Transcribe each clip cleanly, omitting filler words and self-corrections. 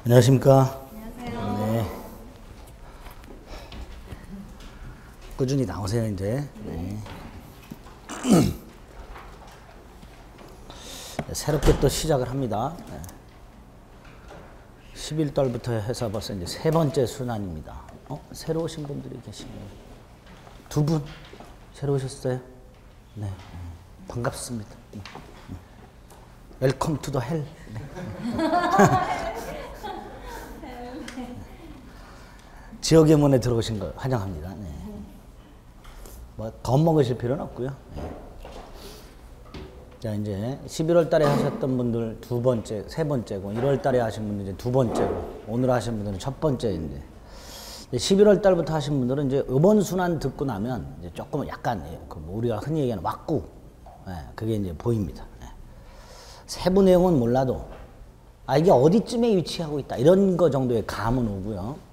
안녕하십니까. 안녕하세요. 네. 꾸준히 나오세요, 이제. 네. 새롭게 또 시작을 합니다. 11달부터 해서 벌써 이제 세 번째 순환입니다. 새로 오신 분들이 계시네요. 두 분? 새로 오셨어요? 네. 반갑습니다. 웰컴 투 더 헬. 지역의 문에 들어오신 걸 환영합니다. 네. 뭐 겁먹으실 필요는 없고요. 네. 자, 이제 11월 달에 하셨던 분들 두 번째, 세 번째고, 1월 달에 하신 분들 이제 두 번째고, 오늘 하신 분들은 첫 번째인데, 11월 달부터 하신 분들은 이제 이번 순환 듣고 나면 이제 조금 약간 우리가 흔히 얘기하는 왁구, 네, 그게 이제 보입니다. 네. 세부 내용은 몰라도, 이게 어디쯤에 위치하고 있다, 이런 거 정도의 감은 오고요.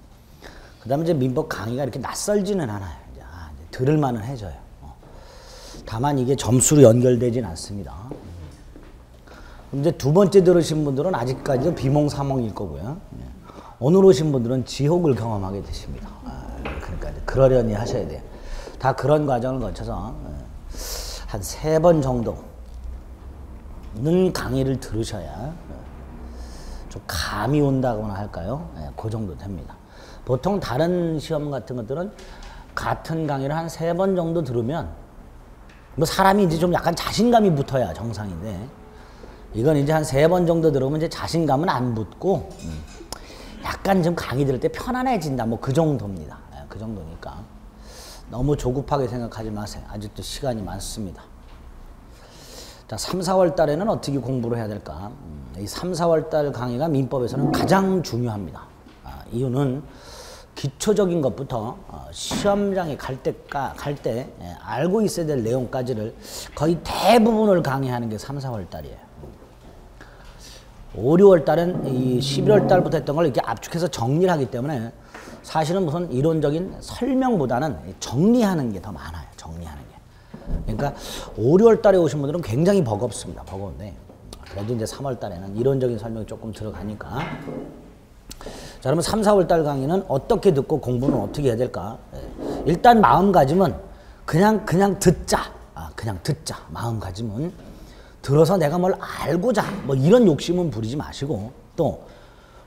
그 다음에 이제 민법 강의가 이렇게 낯설지는 않아요. 이제 들을만은 해져요. 다만 이게 점수로 연결되진 않습니다. 이제 두 번째 들으신 분들은 아직까지도 비몽사몽일 거고요. 오늘 오신 분들은 지옥을 경험하게 되십니다. 그러니까 이제 그러려니 하셔야 돼요. 다 그런 과정을 거쳐서 한 3번 정도는 강의를 들으셔야 좀 감이 온다거나 할까요? 그 정도 됩니다. 보통 다른 시험 같은 것들은 같은 강의를 한 3번 정도 들으면 뭐 사람이 이제 좀 약간 자신감이 붙어야 정상인데, 이건 이제 한 3번 정도 들으면 이제 자신감은 안 붙고 약간 좀 강의 들을 때 편안해진다, 뭐 그 정도입니다. 그 정도니까 너무 조급하게 생각하지 마세요. 아직도 시간이 많습니다. 자, 3, 4월 달에는 어떻게 공부를 해야 될까? 이 3, 4월 달 강의가 민법에서는 가장 중요합니다. 이유는 기초적인 것부터 시험장에 갈 때 알고 있어야 될 내용까지를 거의 대부분을 강의하는 게 3, 4월 달이에요. 5, 6월 달은 이 11월 달부터 했던 걸 이렇게 압축해서 정리를 하기 때문에 사실은 무슨 이론적인 설명보다는 정리하는 게 더 많아요. 정리하는 게. 그러니까 5, 6월 달에 오신 분들은 굉장히 버겁습니다. 버거운데 그래도 이제 3월 달에는 이론적인 설명이 조금 들어가니까. 자, 그러면 3, 4월 달 강의는 어떻게 듣고 공부는 어떻게 해야 될까? 일단 마음가짐은 그냥 듣자. 그냥 듣자. 마음가짐은 들어서 내가 뭘 알고자 뭐 이런 욕심은 부리지 마시고, 또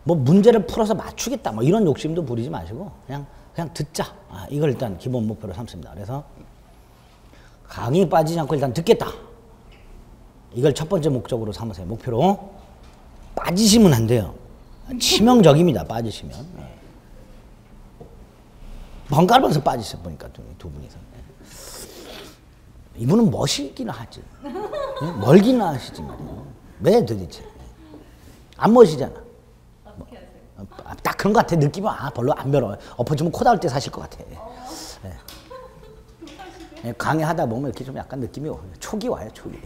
뭐 문제를 풀어서 맞추겠다 뭐 이런 욕심도 부리지 마시고 그냥 듣자. 이걸 일단 기본 목표로 삼습니다. 그래서 강의 빠지지 않고 일단 듣겠다. 이걸 첫 번째 목적으로 삼으세요. 목표로. 빠지시면 안 돼요. 치명적입니다. 빠지시면. 번갈아서 빠지셔 보니까 두 분이서. 이분은 멋있기는 하지. 멀기는 하시지 말이에요. 왜 도대체? 안 멋이잖아. 어떻게 하세요? 딱 그런 것 같아. 느낌은 별로 안 별어. 엎어지면 코 닿을 때 사실 것 같아. 강의하다 보면 이렇게 좀 약간 느낌이 촉이 와요. 촉이.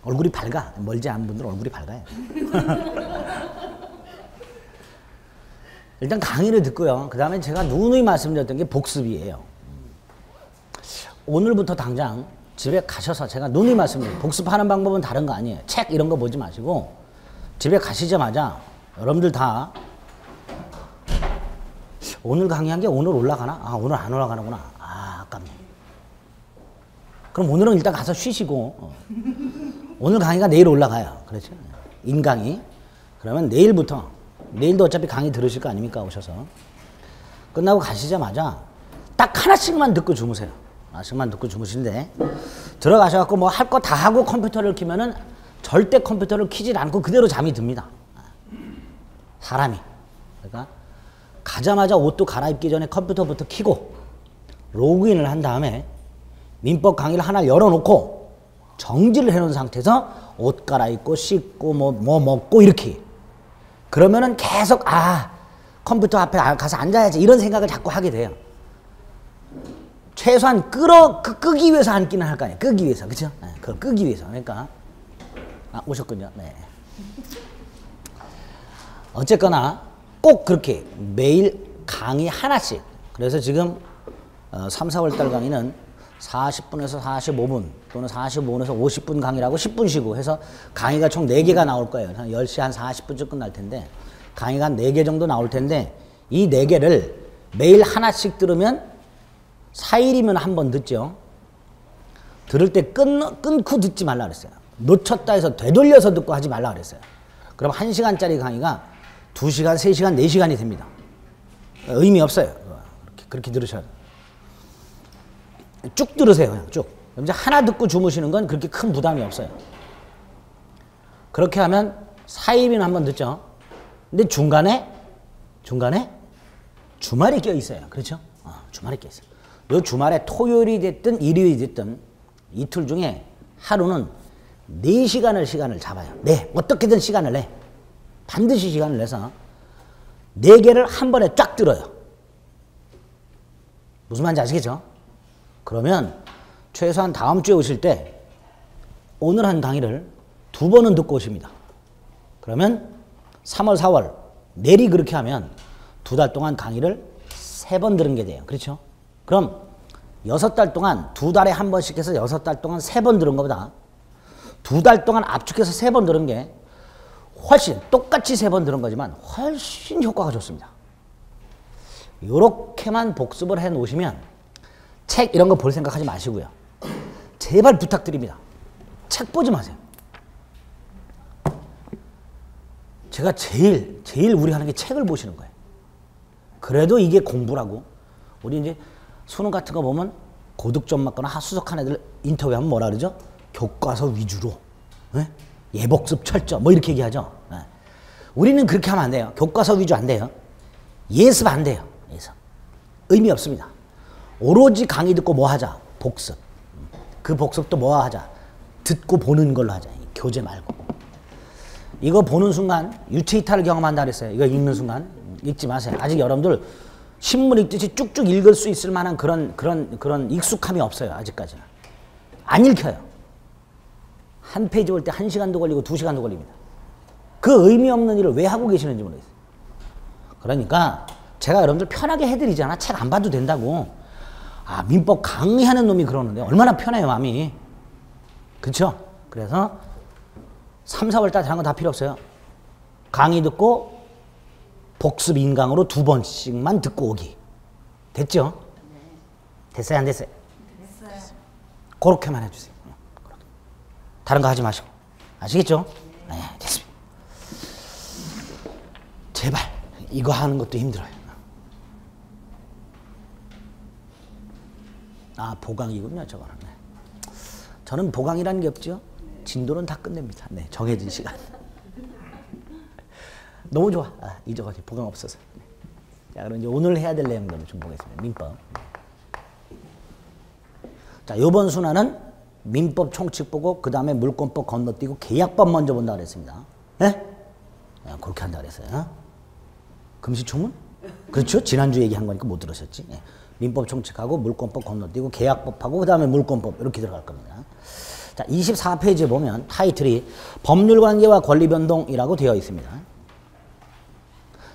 얼굴이 밝아. 멀지 않은 분들은 얼굴이 밝아요. 일단 강의를 듣고요. 그 다음에 제가 누누이 말씀드렸던 게 복습이에요. 오늘부터 당장 집에 가셔서 제가 누누이 말씀드려요. 복습하는 방법은 다른 거 아니에요. 책 이런 거 보지 마시고 집에 가시자마자 여러분들 다 오늘 강의한 게 오늘 올라가나? 오늘 안 올라가는구나. 아깝네. 그럼 오늘은 일단 가서 쉬시고 오늘 강의가 내일 올라가요. 그렇죠? 인강의. 그러면 내일도 어차피 강의 들으실 거 아닙니까? 오셔서. 끝나고 가시자마자 딱 하나씩만 듣고 주무세요. 하나씩만 듣고 주무시는데, 들어가셔갖고 뭐 할 거 다 하고 컴퓨터를 켜면은 절대 컴퓨터를 켜질 않고 그대로 잠이 듭니다. 사람이. 그러니까 가자마자 옷도 갈아입기 전에 컴퓨터부터 켜고 로그인을 한 다음에 민법 강의를 하나 열어놓고 정지를 해놓은 상태에서 옷 갈아입고 씻고 뭐 먹고 이렇게. 그러면은 계속 컴퓨터 앞에 가서 앉아야지 이런 생각을 자꾸 하게 돼요. 최소한 끄기 위해서 앉기는 할 거 아니에요. 끄기 위해서. 그죠? 그걸 끄기 위해서. 그러니까 오셨군요. 네. 어쨌거나 꼭 그렇게 매일 강의 하나씩. 그래서 지금 3, 4월 달 강의는 40분에서 45분 또는 45분에서 50분 강의라고 10분 쉬고 해서 강의가 총 4개가 나올 거예요. 한 10시 한 40분쯤 끝날 텐데 강의가 한 4개 정도 나올 텐데 이 4개를 매일 하나씩 들으면 4일이면 한 번 듣죠. 들을 때 끊고 듣지 말라 그랬어요. 놓쳤다 해서 되돌려서 듣고 하지 말라 그랬어요. 그럼 1시간짜리 강의가 2시간, 3시간, 4시간이 됩니다. 의미 없어요. 그렇게 들으셔야 돼요. 쭉 들으세요. 그냥 쭉. 그럼 이제 하나 듣고 주무시는 건 그렇게 큰 부담이 없어요. 그렇게 하면 4일이면 한 번 듣죠. 근데 중간에 주말이 껴 있어요. 그렇죠? 주말이 껴 있어요. 요 주말에 토요일이 됐든 일요일이 됐든 이틀 중에 하루는 4시간을 시간을 잡아요. 네, 어떻게든 시간을 내. 반드시 시간을 내서 4개를 한 번에 쫙 들어요. 무슨 말인지 아시겠죠? 그러면 최소한 다음 주에 오실 때 오늘 한 강의를 2번은 듣고 오십니다. 그러면 3월, 4월 내리 그렇게 하면 2달 동안 강의를 3번 들은 게 돼요. 그렇죠? 그럼 6달 동안 2달에 한 번씩 해서 6달 동안 3번 들은 것보다 2달 동안 압축해서 3번 들은 게 훨씬 똑같이 3번 들은 거지만 훨씬 효과가 좋습니다. 이렇게만 복습을 해 놓으시면 책 이런 거 볼 생각하지 마시고요. 제발 부탁드립니다. 책 보지 마세요. 제가 제일 우리 하는 게 책을 보시는 거예요. 그래도 이게 공부라고. 우리 이제 수능 같은 거 보면 고득점 맞거나 수석한 애들 인터뷰하면 뭐라 그러죠? 교과서 위주로. 네? 예복습 철저 뭐 이렇게 얘기하죠. 네. 우리는 그렇게 하면 안 돼요. 교과서 위주 안 돼요. 예습 안 돼요. 예습. 의미 없습니다. 오로지 강의 듣고 뭐 하자? 복습. 그 복습도 뭐 하자? 듣고 보는 걸로 하자. 교재 말고. 이거 보는 순간 유체이탈을 경험한다 그랬어요. 이거 읽는 순간 읽지 마세요. 아직 여러분들 신문 읽듯이 쭉쭉 읽을 수 있을 만한 그런 익숙함이 없어요. 아직까지는. 안 읽혀요. 한 페이지 볼 때 1시간도 걸리고 2시간도 걸립니다. 그 의미 없는 일을 왜 하고 계시는지 모르겠어요. 그러니까 제가 여러분들 편하게 해드리잖아. 책 안 봐도 된다고. 민법 강의하는 놈이 그러는데 얼마나 편해요, 마음이. 그렇죠? 그래서 3, 4월 달 다른 거 다 필요 없어요. 강의 듣고 복습 인강으로 2번씩만 듣고 오기. 됐죠? 됐어요, 안 됐어요? 됐어요. 그렇게만 해주세요. 다른 거 하지 마시고. 아시겠죠? 네, 됐습니다. 제발 이거 하는 것도 힘들어요. 보강이군요, 저거는. 네. 저는 보강이라는 게 없죠. 진도는 다 끝냅니다. 네, 정해진 시간. 너무 좋아. 잊어가지고 보강 없어서. 네. 자, 그럼 이제 오늘 해야 될 내용들을 좀 보겠습니다. 민법. 자, 요번 순환은 민법 총칙 보고 그 다음에 물권법 건너뛰고 계약법 먼저 본다 그랬습니다. 네? 그렇게 한다 그랬어요. 금시초문? 그렇죠? 지난주 얘기한 거니까 못 들으셨지. 네. 민법 총칙하고 물권법 건너뛰고 계약법하고 그 다음에 물권법 이렇게 들어갈 겁니다. 자, 24페이지에 보면 타이틀이 법률관계와 권리변동이라고 되어 있습니다.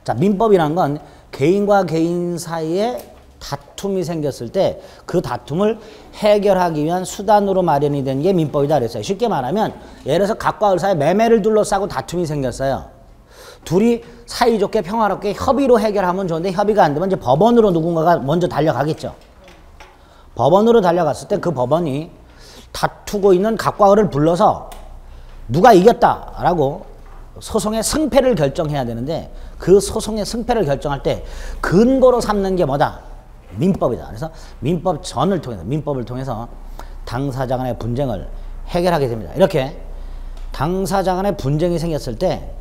자, 민법이란 건 개인과 개인 사이에 다툼이 생겼을 때 그 다툼을 해결하기 위한 수단으로 마련이 된 게 민법이다 그랬어요. 쉽게 말하면 예를 들어서 갑과 을 사이에 매매를 둘러싸고 다툼이 생겼어요. 둘이 사이좋게 평화롭게 협의로 해결하면 좋은데 협의가 안 되면 이제 법원으로 누군가가 먼저 달려가겠죠. 법원으로 달려갔을 때 그 법원이 다투고 있는 갑과 을을 불러서 누가 이겼다라고 소송의 승패를 결정해야 되는데 그 소송의 승패를 결정할 때 근거로 삼는 게 뭐다? 민법이다. 그래서 민법을 통해서 당사자 간의 분쟁을 해결하게 됩니다. 이렇게 당사자 간의 분쟁이 생겼을 때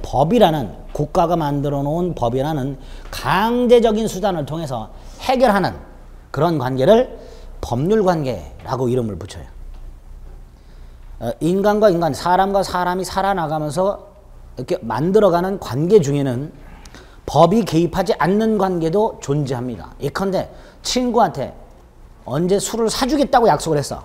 법이라는 국가가 만들어 놓은 법이라는 강제적인 수단을 통해서 해결하는 그런 관계를 법률관계라고 이름을 붙여요. 인간과 인간, 사람과 사람이 살아나가면서 이렇게 만들어가는 관계 중에는 법이 개입하지 않는 관계도 존재합니다. 예컨대 친구한테 언제 술을 사주겠다고 약속을 했어.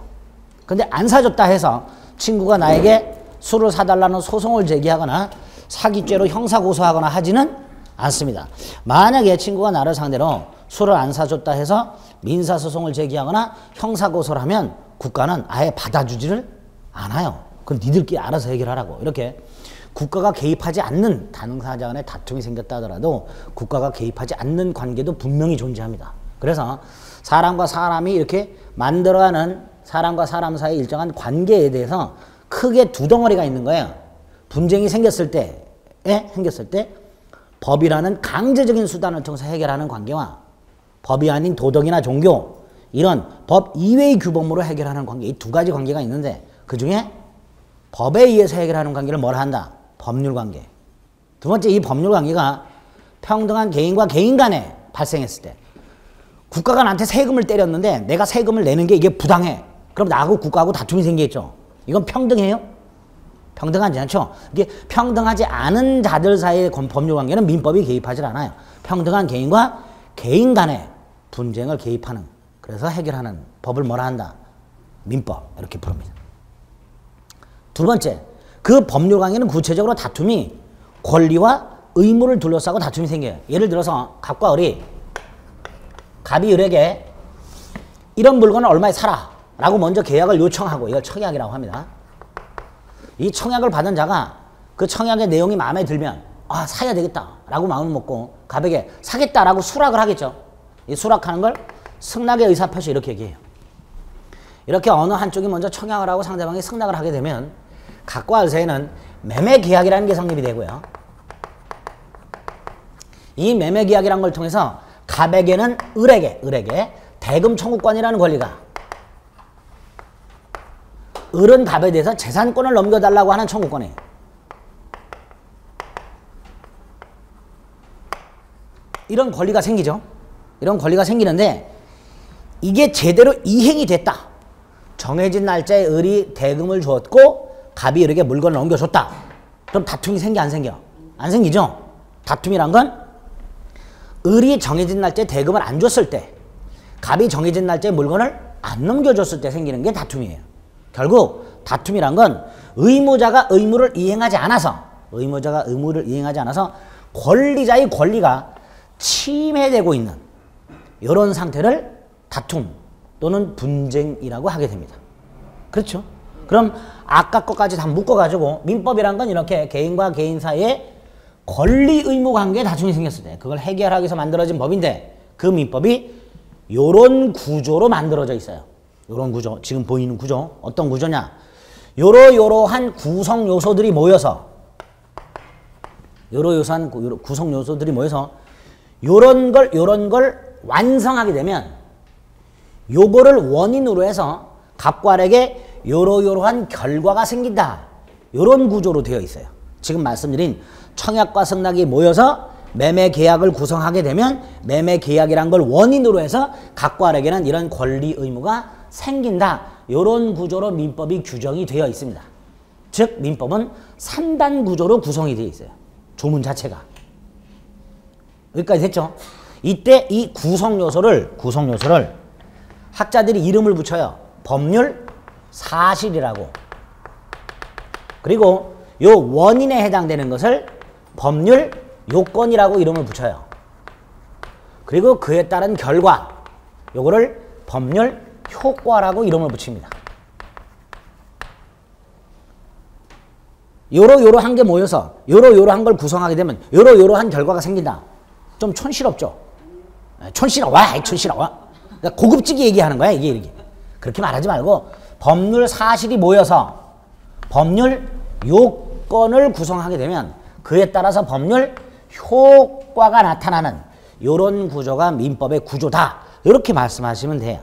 근데 안 사줬다 해서 친구가 나에게 술을 사달라는 소송을 제기하거나 사기죄로 형사고소하거나 하지는 않습니다. 만약에 친구가 나를 상대로 술을 안 사줬다 해서 민사소송을 제기하거나 형사고소를 하면 국가는 아예 받아주지를 않아요. 그건 니들끼리 알아서 해결하라고. 이렇게 국가가 개입하지 않는 당사자 간의 다툼이 생겼다 하더라도 국가가 개입하지 않는 관계도 분명히 존재합니다. 그래서 사람과 사람이 이렇게 만들어가는 사람과 사람 사이 일정한 관계에 대해서 크게 두 덩어리가 있는 거예요. 분쟁이 생겼을 때 법이라는 강제적인 수단을 통해서 해결하는 관계와 법이 아닌 도덕이나 종교 이런 법 이외의 규범으로 해결하는 관계, 이 두 가지 관계가 있는데 그 중에 법에 의해서 해결하는 관계를 뭐라 한다? 법률관계. 두 번째, 이 법률관계가 평등한 개인과 개인 간에 발생했을 때 국가가 나한테 세금을 때렸는데 내가 세금을 내는 게 이게 부당해. 그럼 나하고 국가하고 다툼이 생기겠죠. 이건 평등해요? 평등하지 않죠. 이게 평등하지 않은 자들 사이의 법률관계는 민법이 개입하지 않아요. 평등한 개인과 개인 간의 분쟁을 개입하는, 그래서 해결하는 법을 뭐라 한다? 민법, 이렇게 부릅니다. 두 번째, 그 법률관계는 구체적으로 다툼이 권리와 의무를 둘러싸고 다툼이 생겨요. 예를 들어서 갑과 을이, 갑이 을에게 이런 물건을 얼마에 사라 라고 먼저 계약을 요청하고, 이걸 청약이라고 합니다. 이 청약을 받은 자가 그 청약의 내용이 마음에 들면 아, 사야 되겠다 라고 마음을 먹고 갑에게 사겠다 라고 수락을 하겠죠. 이 수락하는 걸 승낙의 의사표시, 이렇게 얘기해요. 이렇게 어느 한쪽이 먼저 청약을 하고 상대방이 승낙을 하게 되면 갑과 을 사이에는 매매계약이라는 게 성립이 되고요. 이 매매계약이라는 걸 통해서 갑에게는 을에게 대금 청구권이라는 권리가, 을은 갑에 대해서 재산권을 넘겨달라고 하는 청구권이에요. 이런 권리가 생기죠. 이런 권리가 생기는데 이게 제대로 이행이 됐다. 정해진 날짜에 을이 대금을 주었고 갑이 을에게 물건을 넘겨줬다. 그럼 다툼이 생겨, 안 생겨? 안 생기죠. 다툼이란 건 을이 정해진 날짜에 대금을 안 줬을 때, 갑이 정해진 날짜에 물건을 안 넘겨줬을 때 생기는 게 다툼이에요. 결국 다툼이란 건 의무자가 의무를 이행하지 않아서 권리자의 권리가 침해되고 있는 이런 상태를 다툼 또는 분쟁이라고 하게 됩니다. 그렇죠? 그럼 아까 것까지 다 묶어가지고 민법이란 건 이렇게 개인과 개인 사이에 권리 의무 관계에 다툼이 생겼을 때 그걸 해결하기 위해서 만들어진 법인데, 그 민법이 요런 구조로 만들어져 있어요. 요런 구조, 지금 보이는 구조, 어떤 구조냐? 요러요러한 구성 요소들이 모여서 요런 걸 완성하게 되면 요거를 원인으로 해서 갑과 을에게 요러요러한 결과가 생긴다. 요런 구조로 되어 있어요. 지금 말씀드린 청약과 승낙이 모여서 매매 계약을 구성하게 되면 매매 계약이란 걸 원인으로 해서 갑과 을에게는 이런 권리 의무가 생긴다. 이런 구조로 민법이 규정이 되어 있습니다. 즉 민법은 3단 구조로 구성이 되어 있어요. 조문 자체가. 여기까지 됐죠? 이때 이 구성 요소를 학자들이 이름을 붙여요. 법률 사실이라고. 그리고 요 원인에 해당되는 것을 법률 요건이라고 이름을 붙여요. 그리고 그에 따른 결과, 요거를 법률 효과라고 이름을 붙입니다. 요러요러한 게 모여서 요러요러한 걸 구성하게 되면 요러요러한 결과가 생긴다. 좀 촌스럽죠? 촌스러워. 그러니까 고급지게 얘기하는 거야, 이게. 그렇게 말하지 말고 법률 사실이 모여서 법률 요건을 구성하게 되면 그에 따라서 법률 효과가 나타나는 이런 구조가 민법의 구조다. 이렇게 말씀하시면 돼요.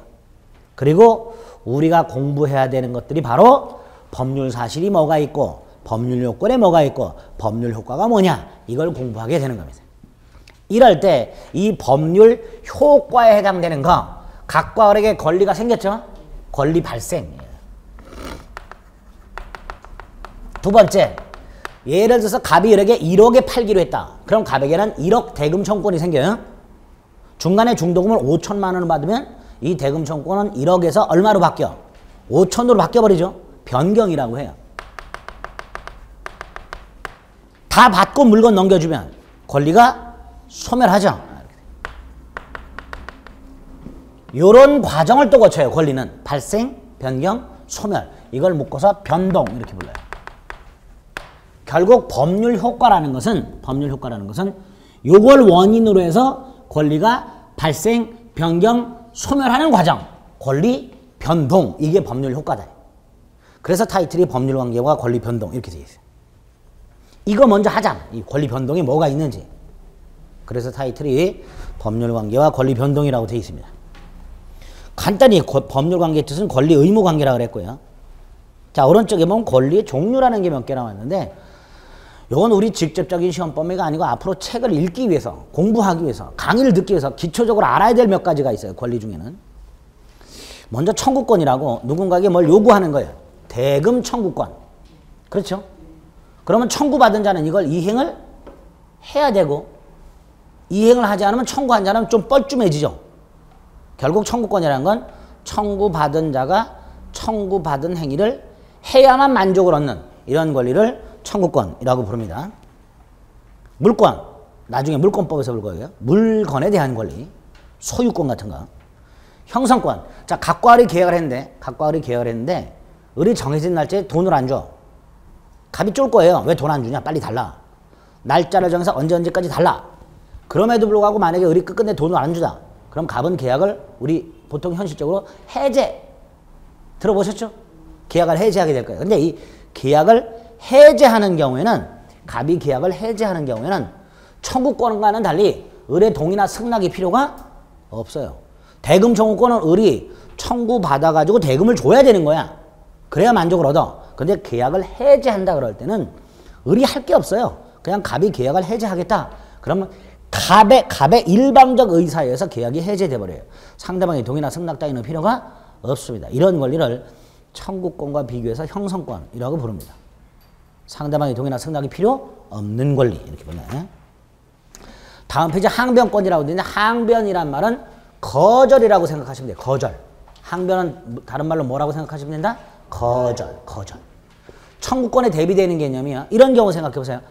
그리고 우리가 공부해야 되는 것들이 바로 법률 사실이 뭐가 있고 법률 요건에 뭐가 있고 법률 효과가 뭐냐, 이걸 공부하게 되는 겁니다. 이럴 때 이 법률 효과에 해당되는 거, 갑과 을에게 권리가 생겼죠? 권리 발생. 두 번째, 예를 들어서 갑이 을에게 1억에 팔기로 했다. 그럼 갑에게는 1억 대금 청구권이 생겨요. 중간에 중도금을 5천만 원을 받으면 이 대금 청구권은 1억에서 얼마로 바뀌어? 5천으로 바뀌어버리죠. 변경이라고 해요. 다 받고 물건 넘겨주면 권리가 소멸하죠. 요런 과정을 또 거쳐요. 권리는 발생, 변경, 소멸. 이걸 묶어서 변동 이렇게 불러요. 결국 법률 효과라는 것은 요걸 원인으로 해서 권리가 발생, 변경, 소멸하는 과정. 권리, 변동. 이게 법률 효과다. 그래서 타이틀이 법률 관계와 권리 변동 이렇게 되어 있어요. 이거 먼저 하자. 이 권리 변동이 뭐가 있는지. 그래서 타이틀이 법률 관계와 권리 변동이라고 되어 있습니다. 간단히 법률 관계의 뜻은 권리 의무 관계라고 그랬고요. 자, 오른쪽에 보면 권리의 종류라는 게 몇 개 나왔는데 이건 우리 직접적인 시험 범위가 아니고 앞으로 책을 읽기 위해서, 공부하기 위해서, 강의를 듣기 위해서 기초적으로 알아야 될 몇 가지가 있어요. 권리 중에는. 먼저 청구권이라고 누군가에게 뭘 요구하는 거예요. 대금 청구권. 그렇죠? 그러면 청구받은 자는 이걸 이행을 해야 되고 이행을 하지 않으면 청구한 자는 좀 뻘쭘해지죠. 결국 청구권이라는 건 청구받은 자가 청구받은 행위를 해야만 만족을 얻는 이런 권리를 청구권이라고 부릅니다. 물권, 나중에 물권법에서 볼 거예요. 물건에 대한 권리, 소유권 같은 거. 형성권, 자 갑과 을이 계약을 했는데 을이 정해진 날짜에 돈을 안 줘. 갑이 쫄 거예요. 왜 돈 안 주냐? 빨리 달라. 날짜를 정해서 언제까지 달라. 그럼에도 불구하고 만약에 을이 끝끝내 돈을 안 주다. 그럼 갑은 계약을 우리 보통 현실적으로 해제. 들어보셨죠? 계약을 해제하게 될 거예요. 근데 이 계약을 해제하는 경우에는 갑이 계약을 해제하는 경우에는 청구권과는 달리 을의 동의나 승낙이 필요가 없어요. 대금 청구권은 을이 청구받아가지고 대금을 줘야 되는 거야. 그래야 만족을 얻어. 근데 계약을 해제한다 그럴 때는 을이 할 게 없어요. 그냥 갑이 계약을 해제하겠다. 그러면 갑의 일방적 의사에 의해서 계약이 해제돼 버려요. 상대방의 동의나 승낙 따위는 필요가 없습니다. 이런 권리를 청구권과 비교해서 형성권이라고 부릅니다. 상대방의 동의나 승낙이 필요 없는 권리 이렇게 보나요? 다음 페이지 항변권이라고 되어 있는데 항변이란 말은 거절이라고 생각하시면 돼요. 거절. 항변은 다른 말로 뭐라고 생각하시면 된다? 거절. 청구권에 대비되는 개념이야. 이런 경우 생각해 보세요.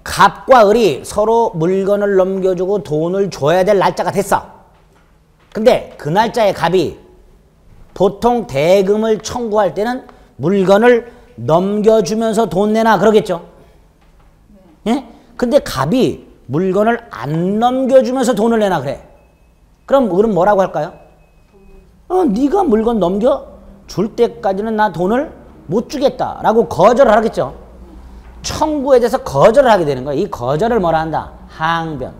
갑과 을이 서로 물건을 넘겨주고 돈을 줘야 될 날짜가 됐어. 근데 그 날짜에 갑이 보통 대금을 청구할 때는 물건을 넘겨주면서 돈 내놔 그러겠죠. 예? 근데 갑이 물건을 안 넘겨주면서 돈을 내놔 그래. 그럼 을은 뭐라고 할까요? 네가 물건 넘겨줄 때까지는 나 돈을 못 주겠다라고 거절을 하겠죠. 청구에 대해서 거절을 하게 되는 거예요. 이 거절을 뭐라 한다? 항변.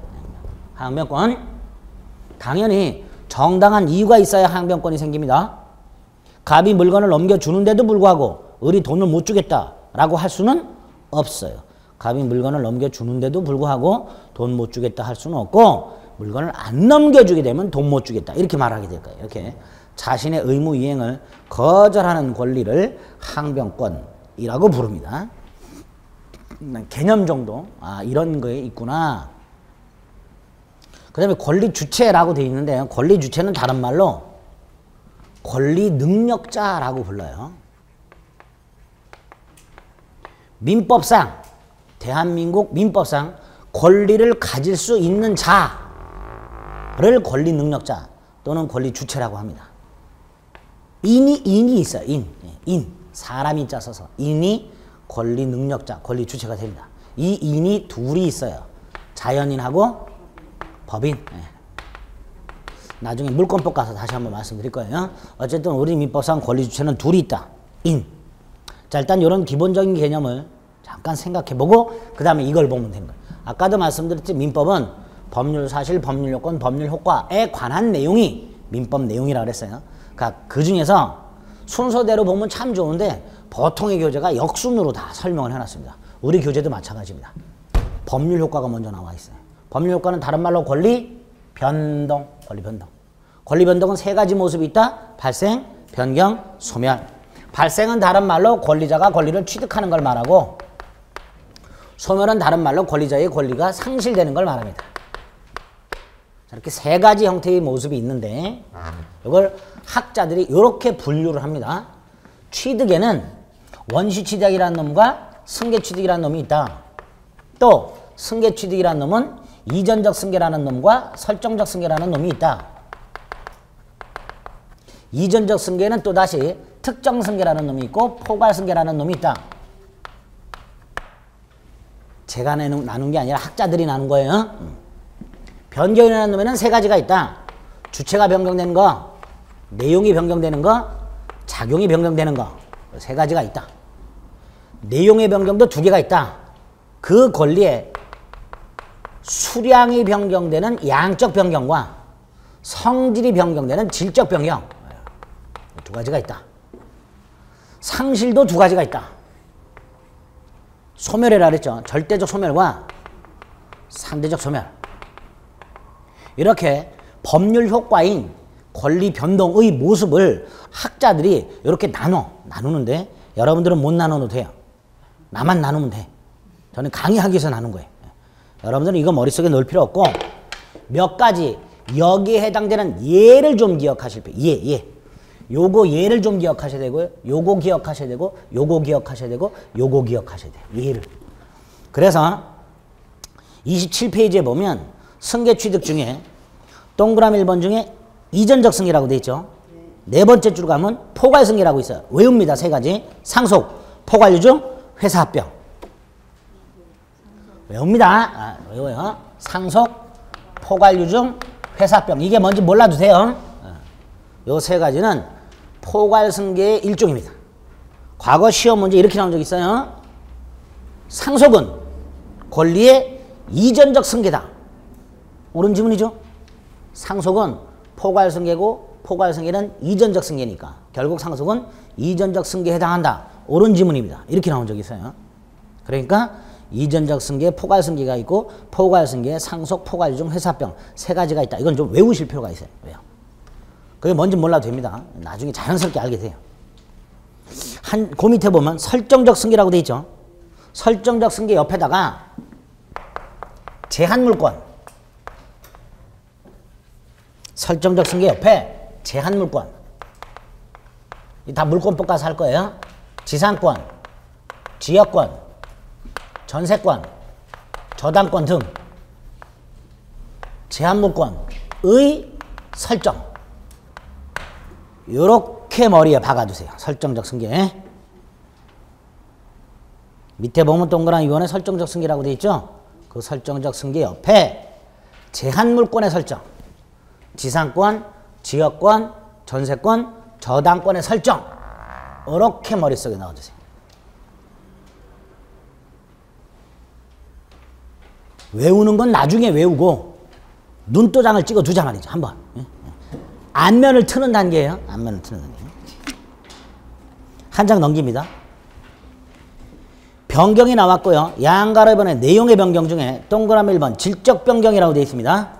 항변권. 당연히 정당한 이유가 있어야 항변권이 생깁니다. 갑이 물건을 넘겨주는데도 불구하고 을이 돈을 못 주겠다라고 할 수는 없어요. 갑이 물건을 넘겨주는데도 불구하고 돈 못 주겠다 할 수는 없고 물건을 안 넘겨주게 되면 돈 못 주겠다 이렇게 말하게 될 거예요. 이렇게 자신의 의무 이행을 거절하는 권리를 항변권이라고 부릅니다. 개념 정도 이런 거에 있구나. 그 다음에 권리 주체라고 되어 있는데 권리 주체는 다른 말로 권리 능력자라고 불러요. 민법상 대한민국 민법상 권리를 가질 수 있는 자를 권리 능력자 또는 권리 주체라고 합니다. 인이 있어요. 인. 사람 인자 써서 인이 권리 능력자, 권리 주체가 됩니다. 이 인이 둘이 있어요. 자연인하고 법인. 나중에 물권법 가서 다시 한번 말씀드릴 거예요. 어쨌든 우리 민법상 권리 주체는 둘이 있다. 인. 자, 일단 이런 기본적인 개념을 잠깐 생각해보고 그 다음에 이걸 보면 되는 거예요. 아까도 말씀드렸지 민법은 법률 사실, 법률 요건, 법률 효과에 관한 내용이 민법 내용이라고 그랬어요. 그러니까 그 중에서 순서대로 보면 참 좋은데 보통의 교재가 역순으로 다 설명을 해놨습니다. 우리 교재도 마찬가지입니다. 법률 효과가 먼저 나와 있어요. 법률 효과는 다른 말로 권리 변동, 권리 변동. 권리 변동은 세 가지 모습이 있다. 발생, 변경, 소멸. 발생은 다른 말로 권리자가 권리를 취득하는 걸 말하고 소멸은 다른 말로 권리자의 권리가 상실되는 걸 말합니다. 이렇게 세 가지 형태의 모습이 있는데 이걸 학자들이 이렇게 분류를 합니다. 취득에는 원시취득이라는 놈과 승계취득이라는 놈이 있다. 또 승계취득이라는 놈은 이전적 승계라는 놈과 설정적 승계라는 놈이 있다. 이전적 승계는 또다시 특정 승계라는 놈이 있고 포괄 승계라는 놈이 있다. 제가 나눈 게 아니라 학자들이 나눈 거예요. 변경이 일어나는 놈에는 세 가지가 있다. 주체가 변경되는 거, 내용이 변경되는 거, 작용이 변경되는 거. 세 가지가 있다. 내용의 변경도 두 개가 있다. 그 권리에 수량이 변경되는 양적 변경과 성질이 변경되는 질적 변경. 두 가지가 있다. 상실도 두 가지가 있다. 소멸이라 그랬죠. 절대적 소멸과 상대적 소멸. 이렇게 법률 효과인 권리 변동의 모습을 학자들이 이렇게 나누는데 여러분들은 못 나눠도 돼요. 나만 나누면 돼. 저는 강의하기 위해서 나눈 거예요. 여러분들은 이거 머릿속에 넣을 필요 없고 몇 가지 여기에 해당되는 예를 좀 기억하실 필요. 예. 요거 예를 좀 기억하셔야 되고요. 요거 기억하셔야 되고 요거 기억하셔야 되고 요거 기억하셔야 돼요. 예를. 그래서 27페이지에 보면 승계 취득 중에 동그라미 1번 중에 이전적 승계라고 돼 있죠. 네 번째 줄 가면 포괄 승계라고 있어요. 외웁니다. 세 가지. 상속, 포괄 유증, 회사 합병. 외웁니다. 외워요. 상속, 포괄 유증, 회사 합병. 이게 뭔지 몰라도 돼요. 요 세 가지는 포괄 승계의 일종입니다. 과거 시험 문제 이렇게 나온 적 있어요. 상속은 권리의 이전적 승계다. 옳은 지문이죠? 상속은 포괄 승계고 포괄 승계는 이전적 승계니까 결국 상속은 이전적 승계에 해당한다. 옳은 지문입니다. 이렇게 나온 적이 있어요. 그러니까 이전적 승계, 포괄 승계가 있고 포괄 승계, 상속, 포괄 유증, 회사병 세 가지가 있다. 이건 좀 외우실 필요가 있어요. 왜요? 그게 뭔지 몰라도 됩니다. 나중에 자연스럽게 알게 돼요. 그 밑에 보면 설정적 승계라고 돼 있죠. 설정적 승계 옆에다가 제한물권. 설정적 승계 옆에 제한물권. 다 물권법 가서 할 거예요. 지상권, 지역권, 전세권, 저당권 등 제한물권의 설정. 요렇게 머리에 박아두세요. 설정적 승계. 밑에 보면 동그라미 2번에 설정적 승계라고 되어 있죠. 그 설정적 승계 옆에 제한물권의 설정. 지상권, 지역권, 전세권, 저당권의 설정. 이렇게 머릿속에 넣어주세요. 외우는 건 나중에 외우고 눈도장을 찍어 두자 말이죠. 한번. 안면을 트는 단계예요. 안면을 트는 단계. 한 장 넘깁니다. 변경이 나왔고요. 양가로 이번에 내용의 변경 중에 동그라미 1번 질적 변경이라고 되어 있습니다.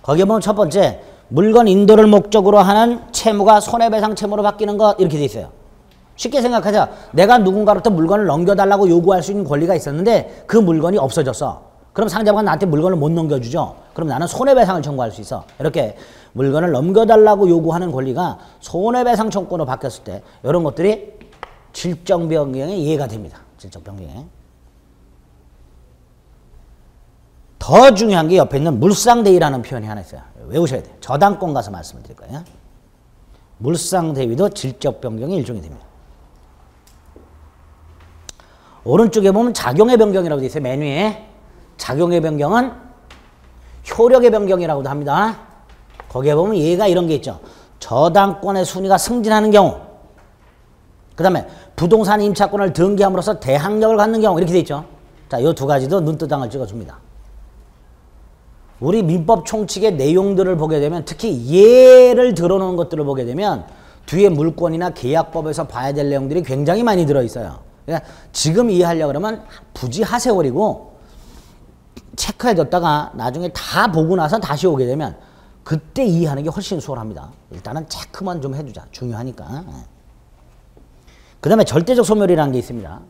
거기에 보면 첫 번째 물건 인도를 목적으로 하는 채무가 손해배상 채무로 바뀌는 것 이렇게 되어 있어요. 쉽게 생각하자. 내가 누군가로부터 물건을 넘겨달라고 요구할 수 있는 권리가 있었는데 그 물건이 없어졌어. 그럼 상대방은 나한테 물건을 못 넘겨주죠. 그럼 나는 손해배상을 청구할 수 있어. 이렇게 물건을 넘겨달라고 요구하는 권리가 손해배상 청구로 바뀌었을 때 이런 것들이 질적 변경에 이해가 됩니다. 질적 변경에. 더 중요한 게 옆에 있는 물상대위라는 표현이 하나 있어요. 외우셔야 돼요. 저당권 가서 말씀을 드릴 거예요. 물상대위도 질적 변경의 일종이 됩니다. 오른쪽에 보면 작용의 변경이라고 되어 있어요. 메뉴에. 작용의 변경은 효력의 변경이라고도 합니다. 거기에 보면 얘가 이런 게 있죠. 저당권의 순위가 승진하는 경우, 그 다음에 부동산 임차권을 등기함으로써 대항력을 갖는 경우 이렇게 돼 있죠. 자, 이 두 가지도 눈도장을 찍어줍니다. 우리 민법 총칙의 내용들을 보게 되면 특히 예를 들어놓은 것들을 보게 되면 뒤에 물권이나 계약법에서 봐야 될 내용들이 굉장히 많이 들어있어요. 그러니까 지금 이해하려고 그러면 부지하세월이고 체크해뒀다가 나중에 다 보고 나서 다시 오게 되면 그때 이해하는 게 훨씬 수월합니다. 일단은 체크만 좀 해두자. 중요하니까. 그 다음에 절대적 소멸이라는 게 있습니다.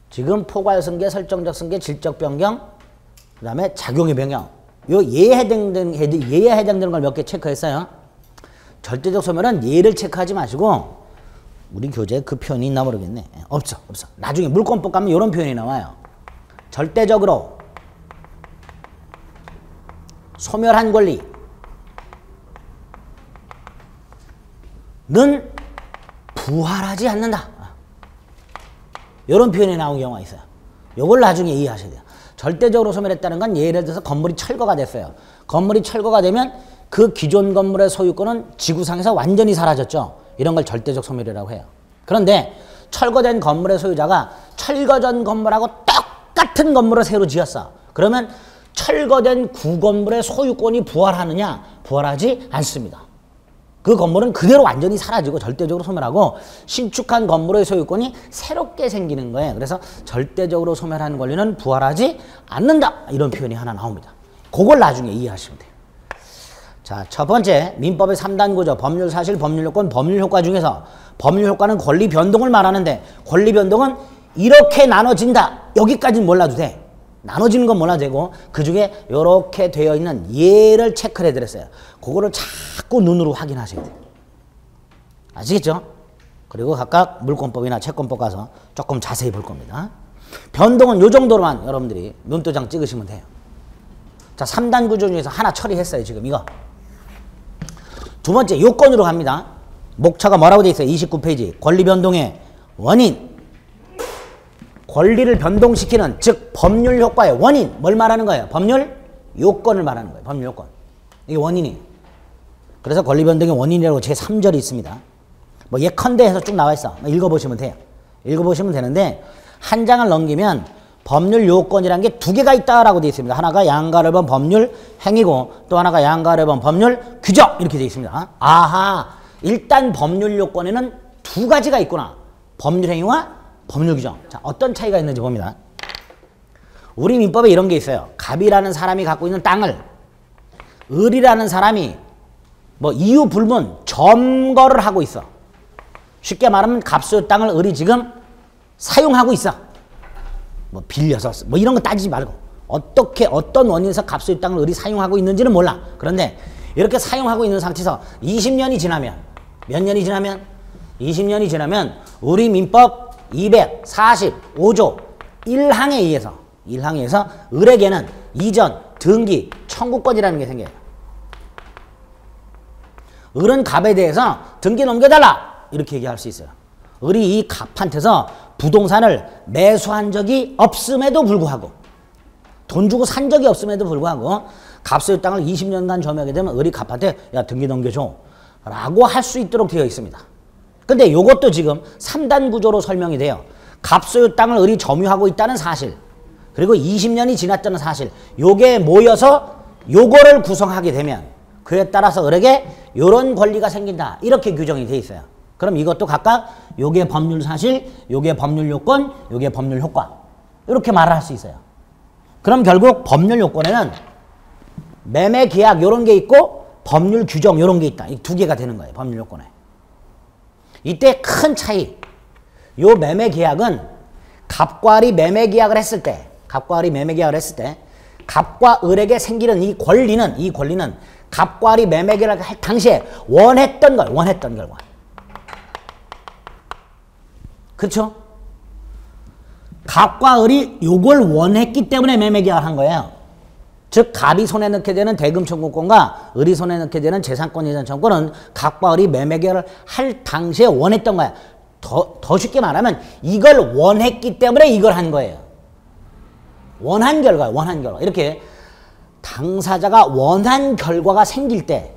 지금 포괄승계, 설정적 승계, 질적 변경, 그 다음에 작용의 변경. 요 예에 해당되는 걸 몇 개 체크했어요. 절대적 소멸은 예를 체크하지 마시고 우리 교재에 그 표현이 있나 모르겠네. 없어. 나중에 물권법 가면 이런 표현이 나와요. 절대적으로 소멸한 권리. 부활하지 않는다. 이런 표현이 나온 경우가 있어요. 이걸 나중에 이해하셔야 돼요. 절대적으로 소멸했다는 건 예를 들어서 건물이 철거가 됐어요. 건물이 철거가 되면 그 기존 건물의 소유권은 지구상에서 완전히 사라졌죠. 이런 걸 절대적 소멸이라고 해요. 그런데 철거된 건물의 소유자가 철거전 건물하고 똑같은 건물을 새로 지었어. 그러면 철거된 구건물의 소유권이 부활하느냐? 부활하지 않습니다. 그 건물은 그대로 완전히 사라지고 절대적으로 소멸하고 신축한 건물의 소유권이 새롭게 생기는 거예요. 그래서 절대적으로 소멸하는 권리는 부활하지 않는다. 이런 표현이 하나 나옵니다. 그걸 나중에 이해하시면 돼요. 자, 첫 번째 민법의 3단 구조, 법률 사실, 법률 요건, 법률 효과 중에서 법률 효과는 권리 변동을 말하는데 권리 변동은 이렇게 나눠진다. 여기까지는 몰라도 돼. 나눠지는 건 몰라도 되고 그 중에 이렇게 되어 있는 예를 체크를 해드렸어요. 그거를 자꾸 눈으로 확인하셔야 돼요. 아시겠죠? 그리고 각각 물권법이나 채권법 가서 조금 자세히 볼 겁니다. 변동은 이 정도로만 여러분들이 눈도장 찍으시면 돼요. 자, 3단 구조 중에서 하나 처리했어요. 지금 이거. 두 번째 요건으로 갑니다. 목차가 뭐라고 돼 있어요? 29페이지. 권리 변동의 원인. 권리를 변동시키는 즉 법률 효과의 원인. 뭘 말하는 거예요? 법률 요건을 말하는 거예요. 법률 요건. 이게 원인이에요. 그래서 권리 변동의 원인이라고 제3절이 있습니다. 뭐 예컨대 해서 쭉 나와 있어. 읽어보시면 돼요. 읽어보시면 되는데 한 장을 넘기면 법률 요건이라는 게 두 개가 있다라고 되어 있습니다. 하나가 양가를 본 법률 행위고 또 하나가 양가를 본 법률 규정 이렇게 되어 있습니다. 아하, 일단 법률 요건에는 두 가지가 있구나. 법률 행위와 법률 규정. 자, 어떤 차이가 있는지 봅니다. 우리 민법에 이런 게 있어요. 갑이라는 사람이 갖고 있는 땅을 을이라는 사람이 뭐 이유 불문 점거를 하고 있어. 쉽게 말하면 갑소유 땅을 을이 지금 사용하고 있어. 뭐 빌려서 뭐 이런 거 따지지 말고 어떻게 어떤 원인에서 갑소유 땅을 을이 사용하고 있는지는 몰라. 그런데 이렇게 사용하고 있는 상태에서 20년이 지나면 몇 년이 지나면 20년이 지나면 우리 민법 245조 1항에 의해서 을에게는 이전, 등기, 청구권이라는 게 생겨요. 을은 갑에 대해서 등기 넘겨달라 이렇게 얘기할 수 있어요. 을이 이 갑한테서 부동산을 매수한 적이 없음에도 불구하고 돈 주고 산 적이 없음에도 불구하고 갑소유 땅을 20년간 점유하게 되면 을이 갑한테 야 등기 넘겨줘 라고 할 수 있도록 되어 있습니다. 근데 이것도 지금 3단 구조로 설명이 돼요. 갑소유 땅을 을이 점유하고 있다는 사실 그리고 20년이 지났다는 사실 요게 모여서 요거를 구성하게 되면 그에 따라서 을에게 요런 권리가 생긴다 이렇게 규정이 돼 있어요. 그럼 이것도 각각 요게 법률 사실, 요게 법률 요건, 요게 법률 효과 이렇게 말을 할 수 있어요. 그럼 결국 법률 요건에는 매매 계약 요런 게 있고 법률 규정 요런 게 있다. 이 두 개가 되는 거예요. 법률 요건에. 이때 큰 차이. 요 매매 계약은 갑과 을이 매매 계약을 했을 때 갑과 을에게 생기는 이 권리는 갑과 을이 매매 계약을 할 당시에 원했던 결과. 그렇죠? 갑과 을이 요걸 원했기 때문에 매매 계약을 한 거예요. 즉 갑이 손에 넣게 되는 대금 청구권과 을이 손에 넣게 되는 재산권 이전 청구권은 갑과 을이 매매 계약을 할 당시에 원했던 거야. 더 쉽게 말하면 이걸 원했기 때문에 이걸 한 거예요. 원한 결과. 이렇게 당사자가 원한 결과가 생길 때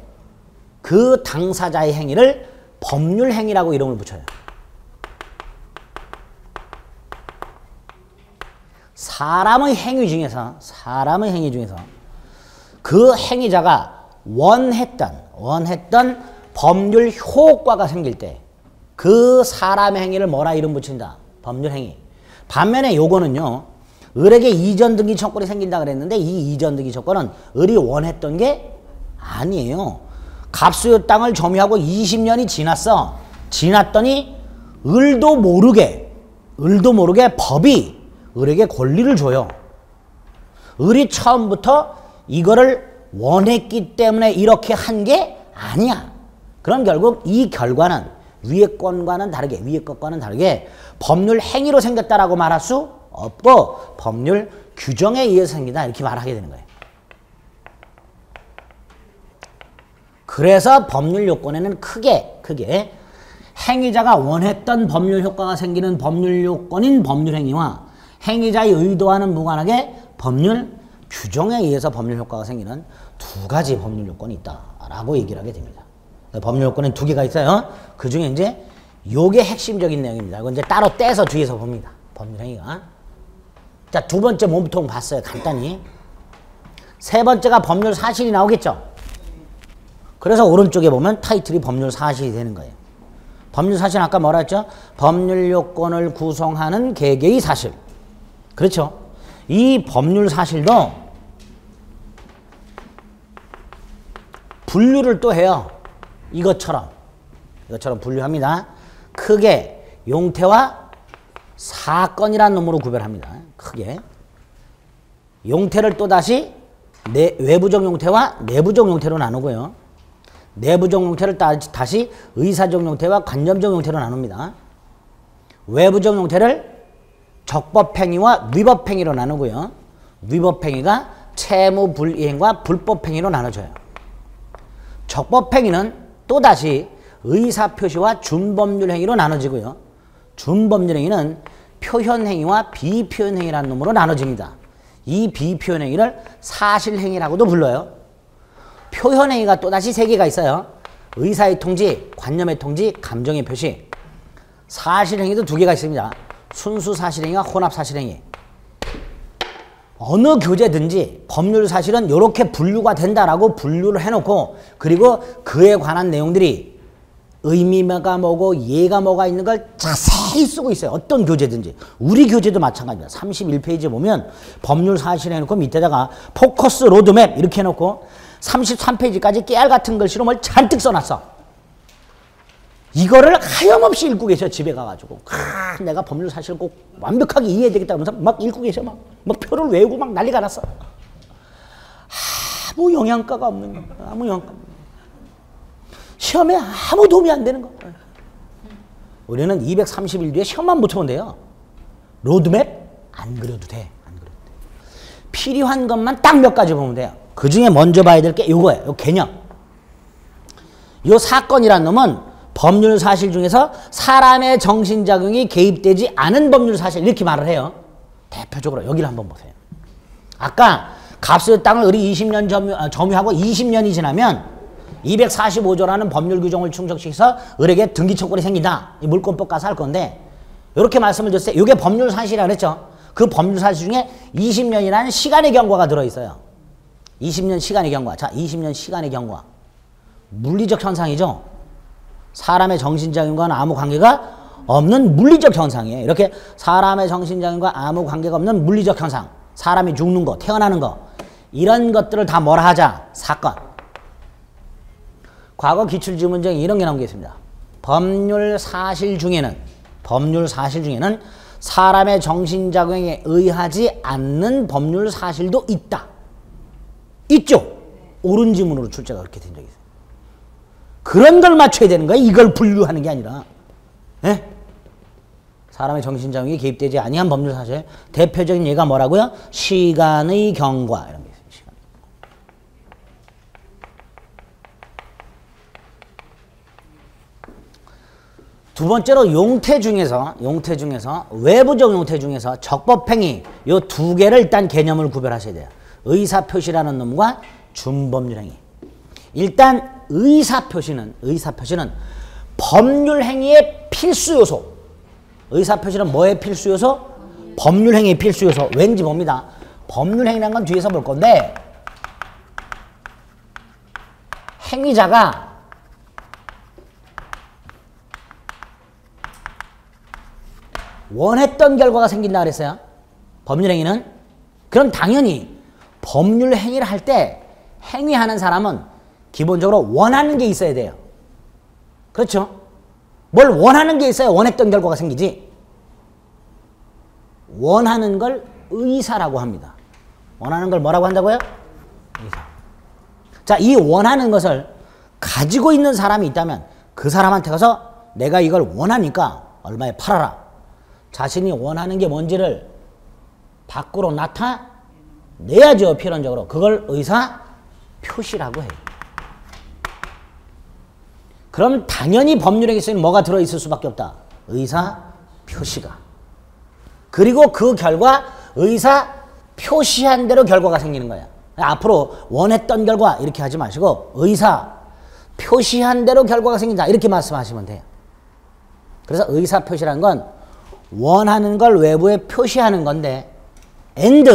그 당사자의 행위를 법률 행위라고 이름을 붙여요. 사람의 행위 중에서 그 행위자가 원했던 법률 효과가 생길 때 그 사람의 행위를 뭐라 이름 붙인다? 법률 행위. 반면에 요거는요. 을에게 이전 등기 청구권이 생긴다 그랬는데 이 이전 등기 청구권은 을이 원했던 게 아니에요. 갑소유 땅을 점유하고 20년이 지났더니 을도 모르게 법이 을에게 권리를 줘요. 을이 처음부터 이거를 원했기 때문에 이렇게 한 게 아니야. 그럼 결국 이 결과는 위의 것과는 다르게 법률 행위로 생겼다라고 말할 수 없고 법률 규정에 의해서 생긴다 이렇게 말하게 되는 거예요. 그래서 법률 요건에는 크게 행위자가 원했던 법률 효과가 생기는 법률 요건인 법률 행위와 행위자의 의도와는 무관하게 법률 규정에 의해서 법률 효과가 생기는 두 가지 법률 요건이 있다라고 얘기를 하게 됩니다. 법률 요건은 두 개가 있어요. 그 중에 이제 요게 핵심적인 내용입니다. 이건 이제 따로 떼서 뒤에서 봅니다. 법률 행위가. 자, 두 번째 몸통 봤어요. 간단히. 세 번째가 법률 사실이 나오겠죠. 그래서 오른쪽에 보면 타이틀이 법률 사실이 되는 거예요. 법률 사실은 아까 뭐라 했죠? 법률 요건을 구성하는 개개의 사실. 그렇죠? 이 법률 사실도 분류를 또 해요. 이것처럼 분류합니다. 크게 용태와 사건이라는 놈으로 구별합니다. 크게. 용태를 또다시 외부적 용태와 내부적 용태로 나누고요. 내부적 용태를 다시 의사적 용태와 관념적 용태로 나눕니다. 외부적 용태를 적법행위와 위법행위로 나누고요. 위법행위가 채무불이행과 불법행위로 나눠져요. 적법행위는 또다시 의사표시와 준법률행위로 나눠지고요. 준법률행위는 표현행위와 비표현행위라는 놈으로 나눠집니다. 이 비표현행위를 사실행위라고도 불러요. 표현행위가 또다시 세 개가 있어요. 의사의 통지, 관념의 통지, 감정의 표시. 사실행위도 두 개가 있습니다. 순수 사실행위와 혼합 사실행위. 어느 교재든지 법률 사실은 이렇게 분류가 된다라고 분류를 해놓고 그리고 그에 관한 내용들이 의미가 뭐고 예가 뭐가 있는 걸 자세히 쓰고 있어요. 어떤 교재든지. 우리 교재도 마찬가지입니다. 31페이지에 보면 법률 사실 해놓고 밑에다가 포커스 로드맵 이렇게 해놓고 33페이지까지 깨알 같은 글씨로 뭘 잔뜩 써놨어. 이거를 하염없이 읽고 계셔. 집에 가가지고 내가 법률 사실을 꼭 완벽하게 이해해야 되겠다 하면서 막 읽고 계셔. 막 표를 외우고 막 난리가 났어. 아무 영양가가 없는 거. 아무 영양가. 시험에 아무 도움이 안 되는 거. 우리는 230일 뒤에 시험만 붙으면 돼요. 로드맵 안 그려도 돼. 안 그려도 돼. 필요한 것만 딱 몇 가지 보면 돼요. 그 중에 먼저 봐야 될 게 요거예요. 요 개념. 요 사건이란 놈은 법률 사실 중에서 사람의 정신작용이 개입되지 않은 법률 사실 이렇게 말을 해요. 대표적으로 여기를 한번 보세요. 아까 값의 땅을 을이 20년 점유하고 20년이 지나면 245조라는 법률 규정을 충족시켜서 을에게 등기 청구권이 생긴다. 이 물권법 가서 할 건데 이렇게 말씀을 드렸어요. 이게 법률 사실이라고 했죠. 그 법률 사실 중에 20년이라는 시간의 경과가 들어있어요. 20년 시간의 경과. 자, 20년 시간의 경과. 물리적 현상이죠. 사람의 정신작용과는 아무 관계가 없는 물리적 현상이에요. 이렇게 사람의 정신작용과 아무 관계가 없는 물리적 현상. 사람이 죽는 거, 태어나는 거. 이런 것들을 다 뭐라 하자? 사건. 과거 기출지문중에 이런 게 나온 게 있습니다. 법률 사실 중에는 사람의 정신작용에 의하지 않는 법률 사실도 있다. 있죠? 옳은 지문으로 출제가 그렇게 된 적이 있어요. 그런 걸 맞춰야 되는 거예요. 이걸 분류하는 게 아니라. 예? 사람의 정신작용이 개입되지 아니한 법률 사실. 대표적인 예가 뭐라고요? 시간의 경과 이런 게 있어요. 시간. 두 번째로 용태 중에서 외부적 용태 중에서 적법행위 요 두 개를 일단 개념을 구별하셔야 돼요. 의사표시라는 놈과 준법률행위. 일단 의사표시는 법률행위의 필수 요소. 의사표시는 뭐의 필수 요소? 법률행위의 필수 요소. 왠지 봅니다. 법률행위라는 건 뒤에서 볼 건데 행위자가 원했던 결과가 생긴다 그랬어요. 법률행위는. 그럼 당연히 법률행위를 할 때 행위하는 사람은 기본적으로 원하는 게 있어야 돼요. 그렇죠? 뭘 원하는 게 있어야 원했던 결과가 생기지. 원하는 걸 의사라고 합니다. 원하는 걸 뭐라고 한다고요? 의사. 자, 이 원하는 것을 가지고 있는 사람이 있다면 그 사람한테 가서 내가 이걸 원하니까 얼마에 팔아라. 자신이 원하는 게 뭔지를 밖으로 나타내야죠. 필연적으로. 그걸 의사 표시라고 해요. 그럼 당연히 법률행위성에는 뭐가 들어있을 수밖에 없다. 의사 표시가. 그리고 그 결과 의사 표시한 대로 결과가 생기는 거야. 앞으로 원했던 결과 이렇게 하지 마시고 의사 표시한 대로 결과가 생긴다 이렇게 말씀하시면 돼요. 그래서 의사 표시라는 건 원하는 걸 외부에 표시하는 건데 and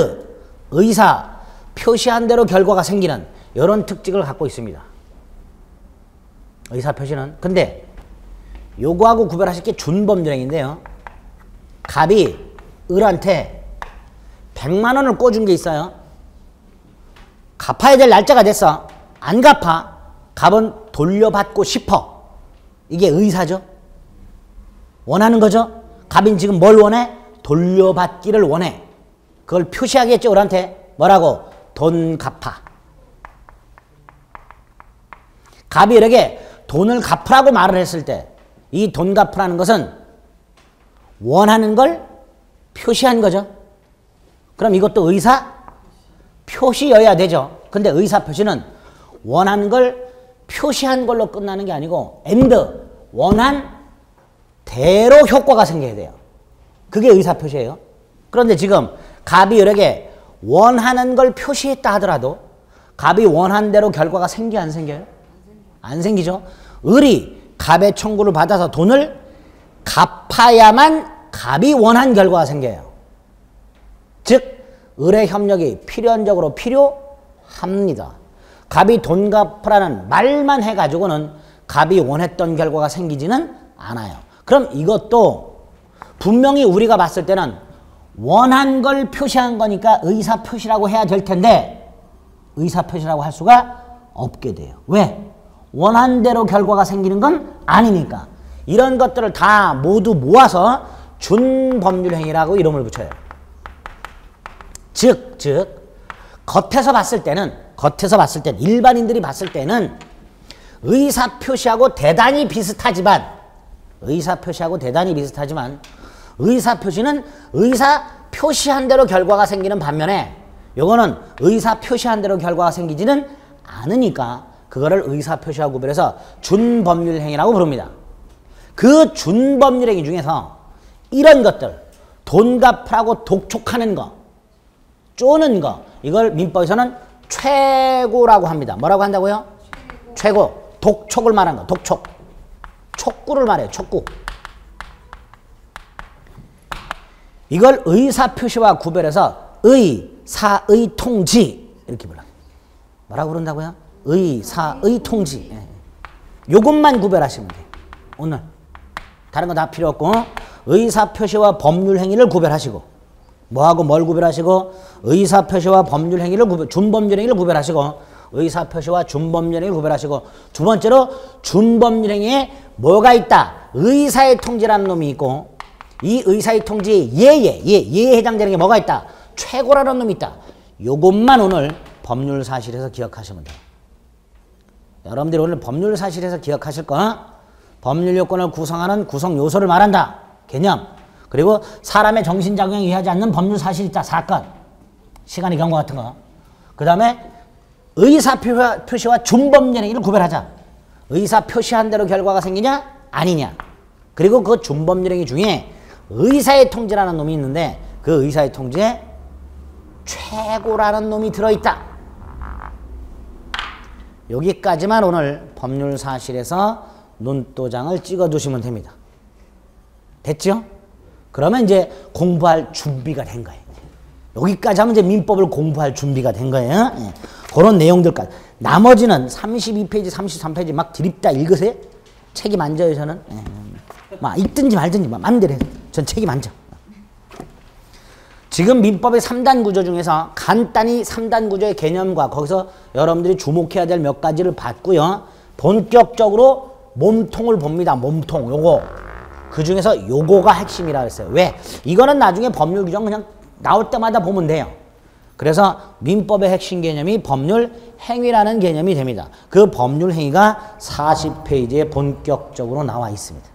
의사 표시한 대로 결과가 생기는 이런 특징을 갖고 있습니다. 의사 표시는. 근데 요거하고 구별하실 게 준법률행위인데요. 갑이 을한테 100만 원을 꿔준 게 있어요. 갚아야 될 날짜가 됐어. 안 갚아. 갑은 돌려받고 싶어. 이게 의사죠. 원하는 거죠. 갑인 지금 뭘 원해? 돌려받기를 원해. 그걸 표시하겠죠. 을한테. 뭐라고? 돈 갚아. 갑이 을에게 돈을 갚으라고 말을 했을 때 이 돈 갚으라는 것은 원하는 걸 표시한 거죠. 그럼 이것도 의사 표시여야 되죠. 근데 의사 표시는 원하는 걸 표시한 걸로 끝나는 게 아니고 and 원한 대로 효과가 생겨야 돼요. 그게 의사 표시예요. 그런데 지금 갑이 을에게 원하는 걸 표시했다 하더라도 갑이 원한 대로 결과가 생겨 안 생겨요? 안 생기죠. 을이 갑의 청구를 받아서 돈을 갚아야만 갑이 원한 결과가 생겨요. 즉 을의 협력이 필연적으로 필요합니다. 갑이 돈 갚으라는 말만 해가지고는 갑이 원했던 결과가 생기지는 않아요. 그럼 이것도 분명히 우리가 봤을 때는 원한 걸 표시한 거니까 의사표시라고 해야 될 텐데 의사표시라고 할 수가 없게 돼요. 왜? 원한 대로 결과가 생기는 건 아니니까. 이런 것들을 다 모두 모아서 준법률행위라고 이름을 붙여요. 즉 겉에서 봤을 때는 일반인들이 봤을 때는 의사표시하고 대단히 비슷하지만 의사표시는 의사 표시한 대로 결과가 생기는 반면에 요거는 의사 표시한 대로 결과가 생기지는 않으니까 그거를 의사표시하고 구별해서 준법률행위라고 부릅니다. 그 준법률행위 중에서 이런 것들 돈 갚으라고 독촉하는 거 쪼는 거 이걸 민법에서는 최고라고 합니다. 뭐라고 한다고요? 최고. 독촉을 말한 거. 독촉. 촉구를 말해요. 촉구. 이걸 의사표시와 구별해서 의사의통지 이렇게 불러요. 뭐라고 부른다고요? 의사의통지. 요것만 구별하시면 돼요. 오늘 다른 거 다 필요 없고 의사표시와 법률행위를 구별하시고 뭐하고 뭘 구별하시고 의사표시와 법률행위를 준법률행위를 구별하시고 의사표시와 준법률행위를 구별하시고 두 번째로 준법률행위에 뭐가 있다? 의사의 통지라는 놈이 있고 이 의사의 통지에 예에 해당되는 게 뭐가 있다? 최고라는 놈이 있다. 요것만 오늘 법률사실에서 기억하시면 돼요. 여러분들이 오늘 법률사실에서 기억하실 거 법률요건을 구성하는 구성요소를 말한다. 개념. 그리고 사람의 정신작용에 의하지 않는 법률사실이 있다. 사건. 시간의 경고 같은 거. 그 다음에 의사표시와 준법률행위를 구별하자. 의사표시한 대로 결과가 생기냐? 아니냐. 그리고 그 준법률행위 중에 의사의 통지라는 놈이 있는데 그 의사의 통지에 최고라는 놈이 들어있다. 여기까지만 오늘 법률사실에서 눈도장을 찍어두시면 됩니다. 됐죠? 그러면 이제 공부할 준비가 된 거예요. 여기까지 하면 이제 민법을 공부할 준비가 된 거예요. 예. 그런 내용들까지. 나머지는 32페이지, 33페이지 막 드립다 읽으세요. 책임 안 져요, 저는. 예. 막 읽든지 말든지 마음대로 해요. 전 책임 안 져. 지금 민법의 3단 구조 중에서 간단히 3단 구조의 개념과 거기서 여러분들이 주목해야 될 몇 가지를 봤고요. 본격적으로 몸통을 봅니다. 몸통. 요거. 그 중에서 요거가 핵심이라고 했어요. 왜? 이거는 나중에 법률 규정 그냥 나올 때마다 보면 돼요. 그래서 민법의 핵심 개념이 법률 행위라는 개념이 됩니다. 그 법률 행위가 40페이지에 본격적으로 나와 있습니다.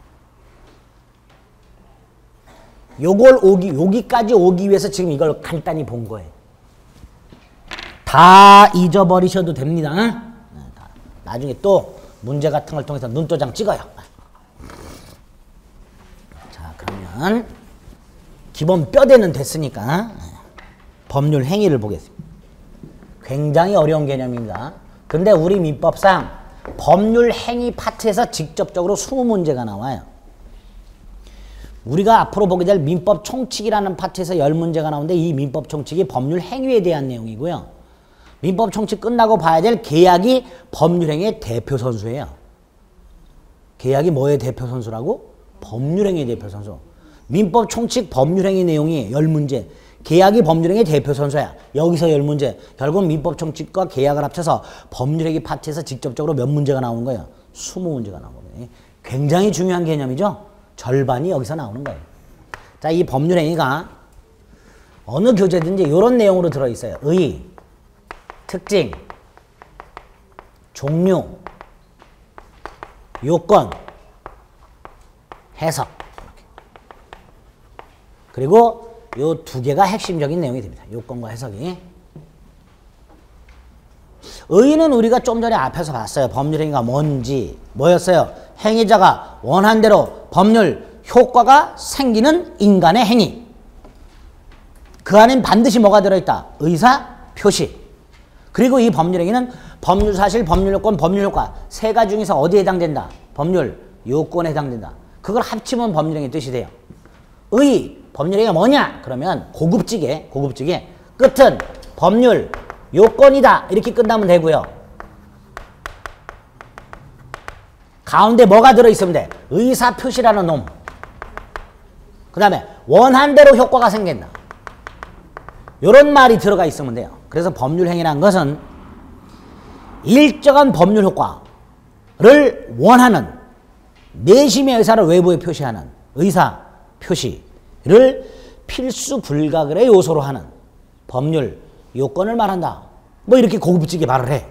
여기까지 오기 위해서 지금 이걸 간단히 본 거예요. 다 잊어버리셔도 됩니다. 나중에 또 문제 같은 걸 통해서 눈도장 찍어요. 자, 그러면 기본 뼈대는 됐으니까 법률 행위를 보겠습니다. 굉장히 어려운 개념입니다. 근데 우리 민법상 법률 행위 파트에서 직접적으로 20문제가 나와요. 우리가 앞으로 보게 될 민법 총칙이라는 파트에서 10문제가 나오는데 이 민법 총칙이 법률 행위에 대한 내용이고요. 민법 총칙 끝나고 봐야 될 계약이 법률 행위의 대표 선수예요. 계약이 뭐의 대표 선수라고? 법률 행위의 대표 선수. 민법 총칙 법률 행위 내용이 10문제. 계약이 법률 행위의 대표 선수야. 여기서 10문제. 결국 민법 총칙과 계약을 합쳐서 법률 행위 파트에서 직접적으로 몇 문제가 나오는 거예요? 20문제가 나오는 거예요. 굉장히 중요한 개념이죠. 절반이 여기서 나오는 거예요. 자, 이 법률 행위가 어느 교재든지 이런 내용으로 들어있어요. 의, 특징, 종류, 요건, 해석. 그리고 요 두 개가 핵심적인 내용이 됩니다. 요건과 해석이. 의는 우리가 좀 전에 앞에서 봤어요. 법률 행위가 뭔지. 뭐였어요? 행위자가 원한 대로 법률 효과가 생기는 인간의 행위. 그 안엔 반드시 뭐가 들어있다? 의사 표시. 그리고 이 법률 행위는 법률 사실, 법률 요건, 법률 효과 세 가지 중에서 어디에 해당된다? 법률 요건에 해당된다. 그걸 합치면 법률 행위 뜻이 돼요. 의, 법률 행위가 뭐냐? 그러면 고급지게 끝은 법률 요건이다. 이렇게 끝나면 되고요. 가운데 뭐가 들어있으면 돼? 의사표시라는 놈. 그 다음에 원한 대로 효과가 생긴다. 이런 말이 들어가 있으면 돼요. 그래서 법률행위라는 것은 일정한 법률 효과를 원하는 내심의 의사를 외부에 표시하는 의사표시를 필수 불가결의 요소로 하는 법률 요건을 말한다. 뭐 이렇게 고급지게 말을 해.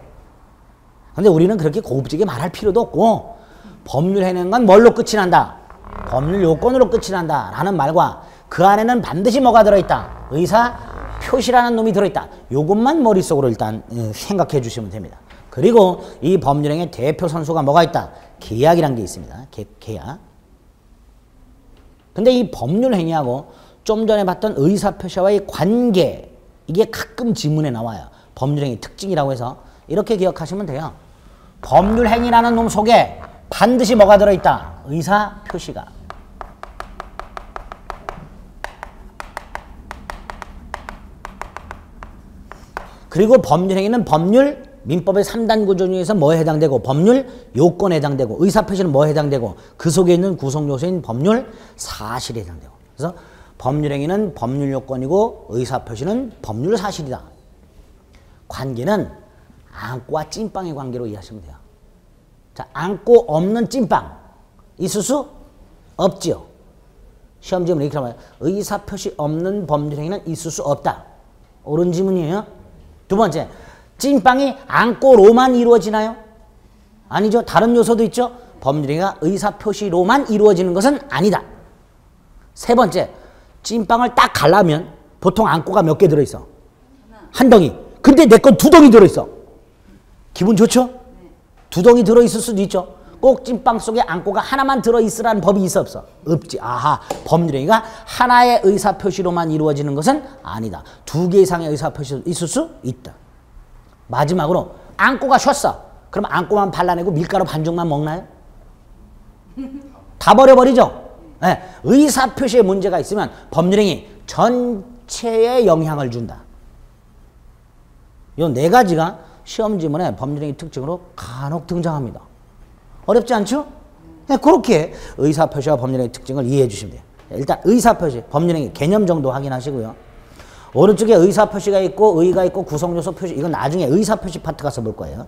근데 우리는 그렇게 고급지게 말할 필요도 없고 법률 해내는 건 뭘로 끝이 난다? 법률 요건으로 끝이 난다 라는 말과 그 안에는 반드시 뭐가 들어있다? 의사 표시라는 놈이 들어있다. 요것만 머릿속으로 일단 생각해 주시면 됩니다. 그리고 이 법률행위의 대표 선수가 뭐가 있다? 계약이라는 게 있습니다. 계약. 근데 이 법률행위하고 좀 전에 봤던 의사표시와의 관계, 이게 가끔 지문에 나와요. 법률행위 특징이라고 해서 이렇게 기억하시면 돼요. 법률행위라는 놈 속에 반드시 뭐가 들어있다? 의사표시가. 그리고 법률행위는 법률, 민법의 3단 구조 중에서 뭐에 해당되고 법률 요건에 해당되고 의사표시는 뭐에 해당되고 그 속에 있는 구성요소인 법률 사실에 해당되고. 그래서 법률행위는 법률 요건이고 의사표시는 법률 사실이다. 관계는 안고와 찐빵의 관계로 이해하시면 돼요. 자, 안고 없는 찐빵 있을 수 없지요. 시험 지문 이렇게 나와요. 의사표시 없는 법률행위는 있을 수 없다. 옳은 지문이에요. 두 번째, 찐빵이 안고로만 이루어지나요? 아니죠. 다른 요소도 있죠. 법률행위가 의사표시로만 이루어지는 것은 아니다. 세 번째, 찐빵을 딱 갈라면 보통 안고가 몇 개 들어있어? 한 덩이. 근데 내 건 두 덩이 들어있어. 기분 좋죠? 두 덩이 들어있을 수도 있죠. 꼭 찐빵 속에 안고가 하나만 들어있으라는 법이 있어 없어? 없지. 아하, 법률행위가 하나의 의사표시로만 이루어지는 것은 아니다. 두 개 이상의 의사표시도 있을 수 있다. 마지막으로 안고가 쉬었어. 그럼 안고만 발라내고 밀가루 반죽만 먹나요? 다 버려버리죠. 네. 의사표시에 문제가 있으면 법률행위 전체에 영향을 준다. 이 네 가지가 시험 지문에 법률행위 특징으로 간혹 등장합니다. 어렵지 않죠? 네, 그렇게 의사표시와 법률행위 특징을 이해해 주시면 돼요. 일단 의사표시, 법률행위 개념 정도 확인하시고요. 오른쪽에 의사표시가 있고 의가 있고 구성요소 표시, 이건 나중에 의사표시 파트 가서 볼 거예요.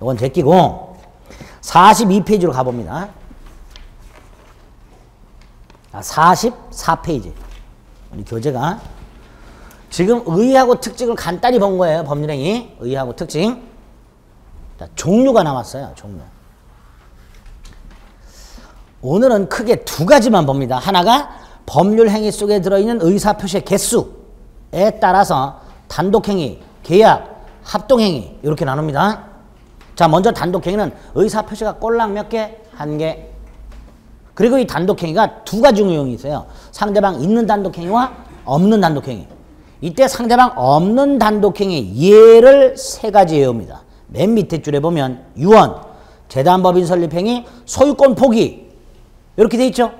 이건 제끼고 42페이지로 가봅니다. 44페이지. 우리 교재가 지금 의하고 특징을 간단히 본 거예요. 법률행위 의하고 특징. 자, 종류가 나왔어요. 종류. 오늘은 크게 두 가지만 봅니다. 하나가 법률행위 속에 들어있는 의사표시의 개수에 따라서 단독행위, 계약, 합동행위 이렇게 나눕니다. 자, 먼저 단독행위는 의사표시가 꼴랑 몇 개? 한 개. 그리고 이 단독행위가 두 가지 유형이 있어요. 상대방 있는 단독행위와 없는 단독행위. 이때 상대방 없는 단독행위 예를 세 가지 외웁니다. 맨 밑에 줄에 보면 유언, 재단법인 설립행위, 소유권 포기 이렇게 돼 있죠.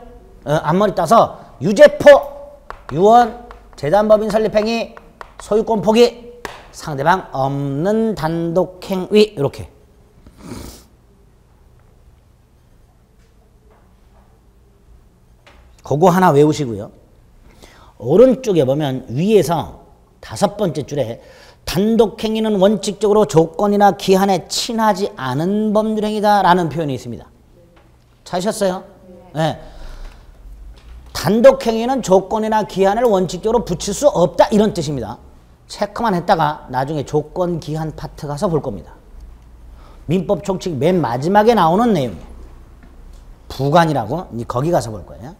앞머리 따서 유죄포, 유언, 재단법인 설립행위, 소유권 포기, 상대방 없는 단독행위 이렇게. 그거 하나 외우시고요. 오른쪽에 보면 위에서 5번째 줄에 단독행위는 원칙적으로 조건이나 기한에 친하지 않은 법률행위다 라는 표현이 있습니다. 찾으셨어요? 네. 단독행위는 조건이나 기한을 원칙적으로 붙일 수 없다 이런 뜻입니다. 체크만 했다가 나중에 조건 기한 파트 가서 볼 겁니다. 민법 총칙 맨 마지막에 나오는 내용이에요. 부관이라고 거기 가서 볼 거예요.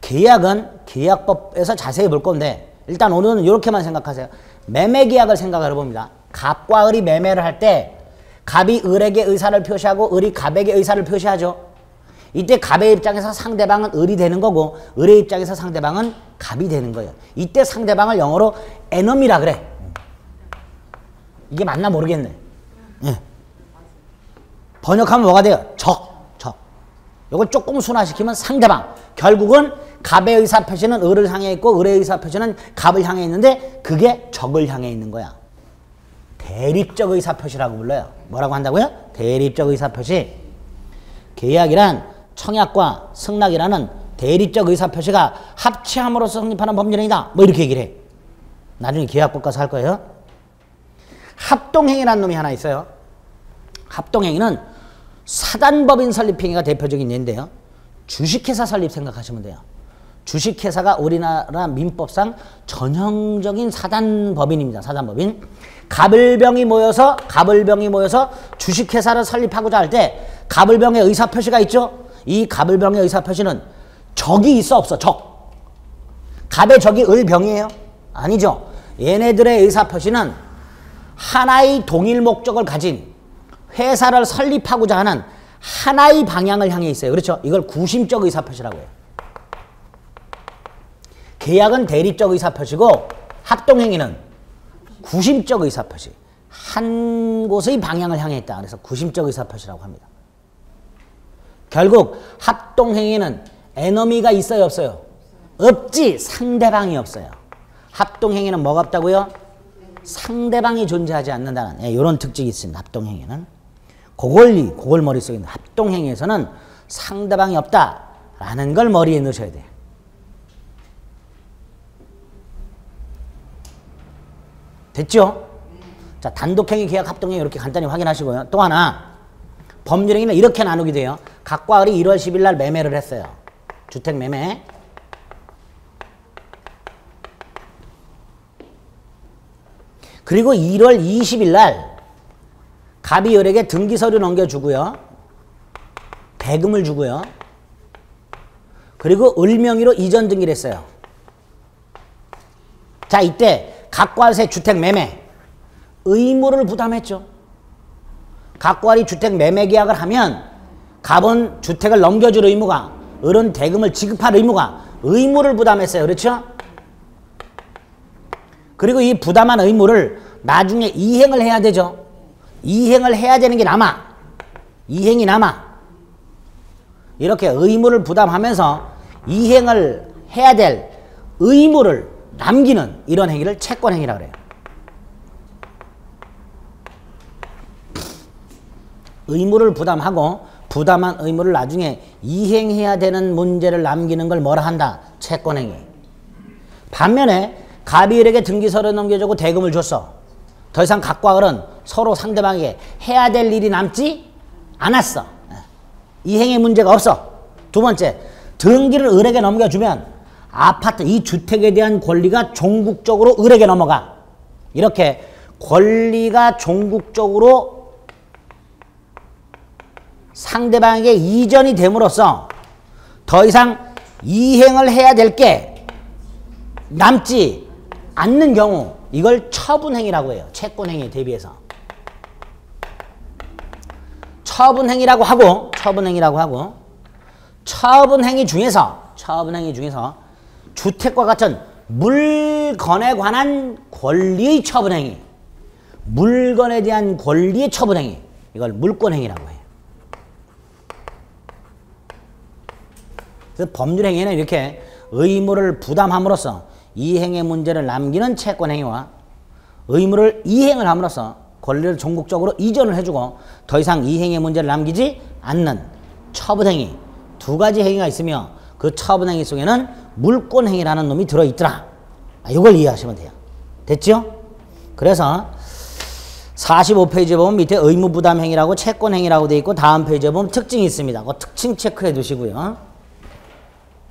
계약은 계약법에서 자세히 볼 건데 일단 오늘은 이렇게만 생각하세요. 매매계약을 생각을 해봅니다. 갑과 을이 매매를 할 때 갑이 을에게 의사를 표시하고 을이 갑에게 의사를 표시하죠. 이때 갑의 입장에서 상대방은 을이 되는 거고 을의 입장에서 상대방은 갑이 되는 거예요. 이때 상대방을 영어로 에너미라 그래. 이게 맞나 모르겠네. 네. 번역하면 뭐가 돼요? 적. 이걸 조금 순화시키면 상대방. 결국은 갑의 의사표시는 을을 향해 있고 을의 의사표시는 갑을 향해 있는데 그게 적을 향해 있는 거야. 대립적 의사표시라고 불러요. 뭐라고 한다고요? 대립적 의사표시. 계약이란 청약과 승낙이라는 대립적 의사표시가 합치함으로써 성립하는 법률행위다. 뭐 이렇게 얘기를 해. 나중에 계약법 가서 할 거예요. 합동행위라는 놈이 하나 있어요. 합동행위는 사단법인 설립행위가 대표적인 예인데요. 주식회사 설립 생각하시면 돼요. 주식회사가 우리나라 민법상 전형적인 사단법인입니다. 사단법인. 갑을병이 모여서 주식회사를 설립하고자 할 때 갑을병의 의사표시가 있죠. 이 갑을병의 의사표시는 적이 있어 없어? 적. 갑의 적이 을병이에요? 아니죠. 얘네들의 의사표시는 하나의 동일 목적을 가진 회사를 설립하고자 하는 하나의 방향을 향해 있어요. 그렇죠? 이걸 구심적 의사표시라고 해요. 계약은 대립적 의사표시고 합동행위는 구심적 의사표시. 한 곳의 방향을 향해 있다. 그래서 구심적 의사표시라고 합니다. 결국 합동행위는 에너미가 있어요 없어요? 없지. 상대방이 없어요. 합동행위는 뭐가 없다고요? 상대방이 존재하지 않는다는 이런 특징이 있습니다. 합동행위는. 그걸 머릿속에 있는 합동행위에서는 상대방이 없다라는 걸 머리에 넣으셔야 돼요. 됐죠? 자, 단독행위, 계약, 합동행위 이렇게 간단히 확인하시고요. 또 하나 법률행위는 이렇게 나누게 돼요. 갑과 을이 1월 10일 날 매매를 했어요. 주택 매매. 그리고 1월 20일 날 갑이 을에게 등기서류 넘겨주고요. 대금을 주고요. 그리고 을 명의로 이전 등기를 했어요. 자, 이때 갑과 을의 주택 매매 의무를 부담했죠. 갑과 을이 주택 매매 계약을 하면 갑은 주택을 넘겨줄 의무가, 을은 대금을 지급할 의무가 의무를 부담했어요. 그렇죠? 그리고 이 부담한 의무를 나중에 이행을 해야 되죠. 이행을 해야 되는 게 남아. 이행이 남아. 이렇게 의무를 부담하면서 이행을 해야 될 의무를 남기는 이런 행위를 채권행위라고 그래요. 의무를 부담하고 부담한 의무를 나중에 이행해야 되는 문제를 남기는 걸 뭐라 한다? 채권행위. 반면에 갑이 을에게 등기서를 넘겨주고 대금을 줬어. 더 이상 갑과 을은 서로 상대방에게 해야 될 일이 남지 않았어. 이행의 문제가 없어. 두 번째, 등기를 을에게 넘겨주면 아파트, 이 주택에 대한 권리가 종국적으로 을에게 넘어가. 이렇게 권리가 종국적으로 상대방에게 이전이 됨으로써 더 이상 이행을 해야 될 게 남지 않는 경우 이걸 처분행위라고 해요. 채권행위에 대비해서. 처분행위라고 하고 처분행위 중에서 주택과 같은 물건에 관한 권리의 처분행위, 물건에 대한 권리의 처분행위, 이걸 물권행위라고 해요. 그래서 법률행위는 이렇게 의무를 부담함으로써 이행의 문제를 남기는 채권행위와 의무를 이행을 함으로써 권리를 종국적으로 이전을 해주고 더 이상 이행의 문제를 남기지 않는 처분행위, 두 가지 행위가 있으며 그 처분행위 속에는 물권행위라는 놈이 들어있더라. 이걸 이해하시면 돼요. 됐죠? 그래서 45페이지에 보면 밑에 의무부담행위라고 채권행위라고 되어 있고 다음 페이지에 보면 특징이 있습니다. 그 특징 체크해 두시고요.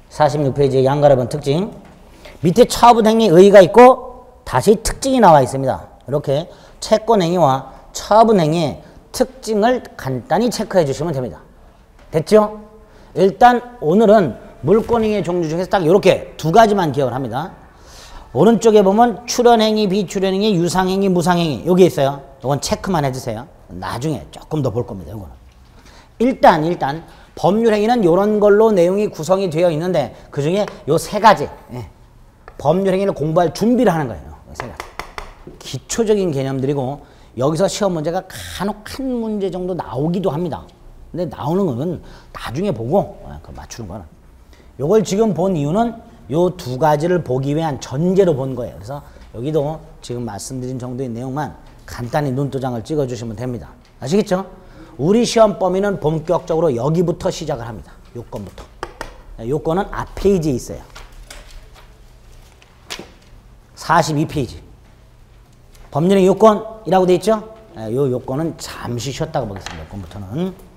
46페이지에 양가로 본 특징. 밑에 처분행위 의의가 있고 다시 특징이 나와 있습니다. 이렇게 채권행위와 처분행위의 특징을 간단히 체크해 주시면 됩니다. 됐죠? 일단 오늘은 물권행위의 종류 중에서 딱 이렇게 두 가지만 기억을 합니다. 오른쪽에 보면 출연행위, 비출연행위, 유상행위, 무상행위 여기 있어요. 이건 체크만 해주세요. 나중에 조금 더 볼 겁니다. 이거는. 일단 법률행위는 이런 걸로 내용이 구성이 되어 있는데 그 중에 요 세 가지 법률행위를 공부할 준비를 하는 거예요. 세 가지. 기초적인 개념들이고 여기서 시험 문제가 간혹 한 문제 정도 나오기도 합니다. 근데 나오는 거는 나중에 보고 맞추는 거는. 요걸 지금 본 이유는 요 두 가지를 보기 위한 전제로 본 거예요. 그래서 여기도 지금 말씀드린 정도의 내용만 간단히 눈도장을 찍어주시면 됩니다. 아시겠죠? 우리 시험 범위는 본격적으로 여기부터 시작을 합니다. 요건부터. 요건은 앞 페이지에 있어요. 42페이지. 법률의 요건이라고 되어 있죠? 요 요건은 잠시 쉬었다가 보겠습니다. 요건부터는.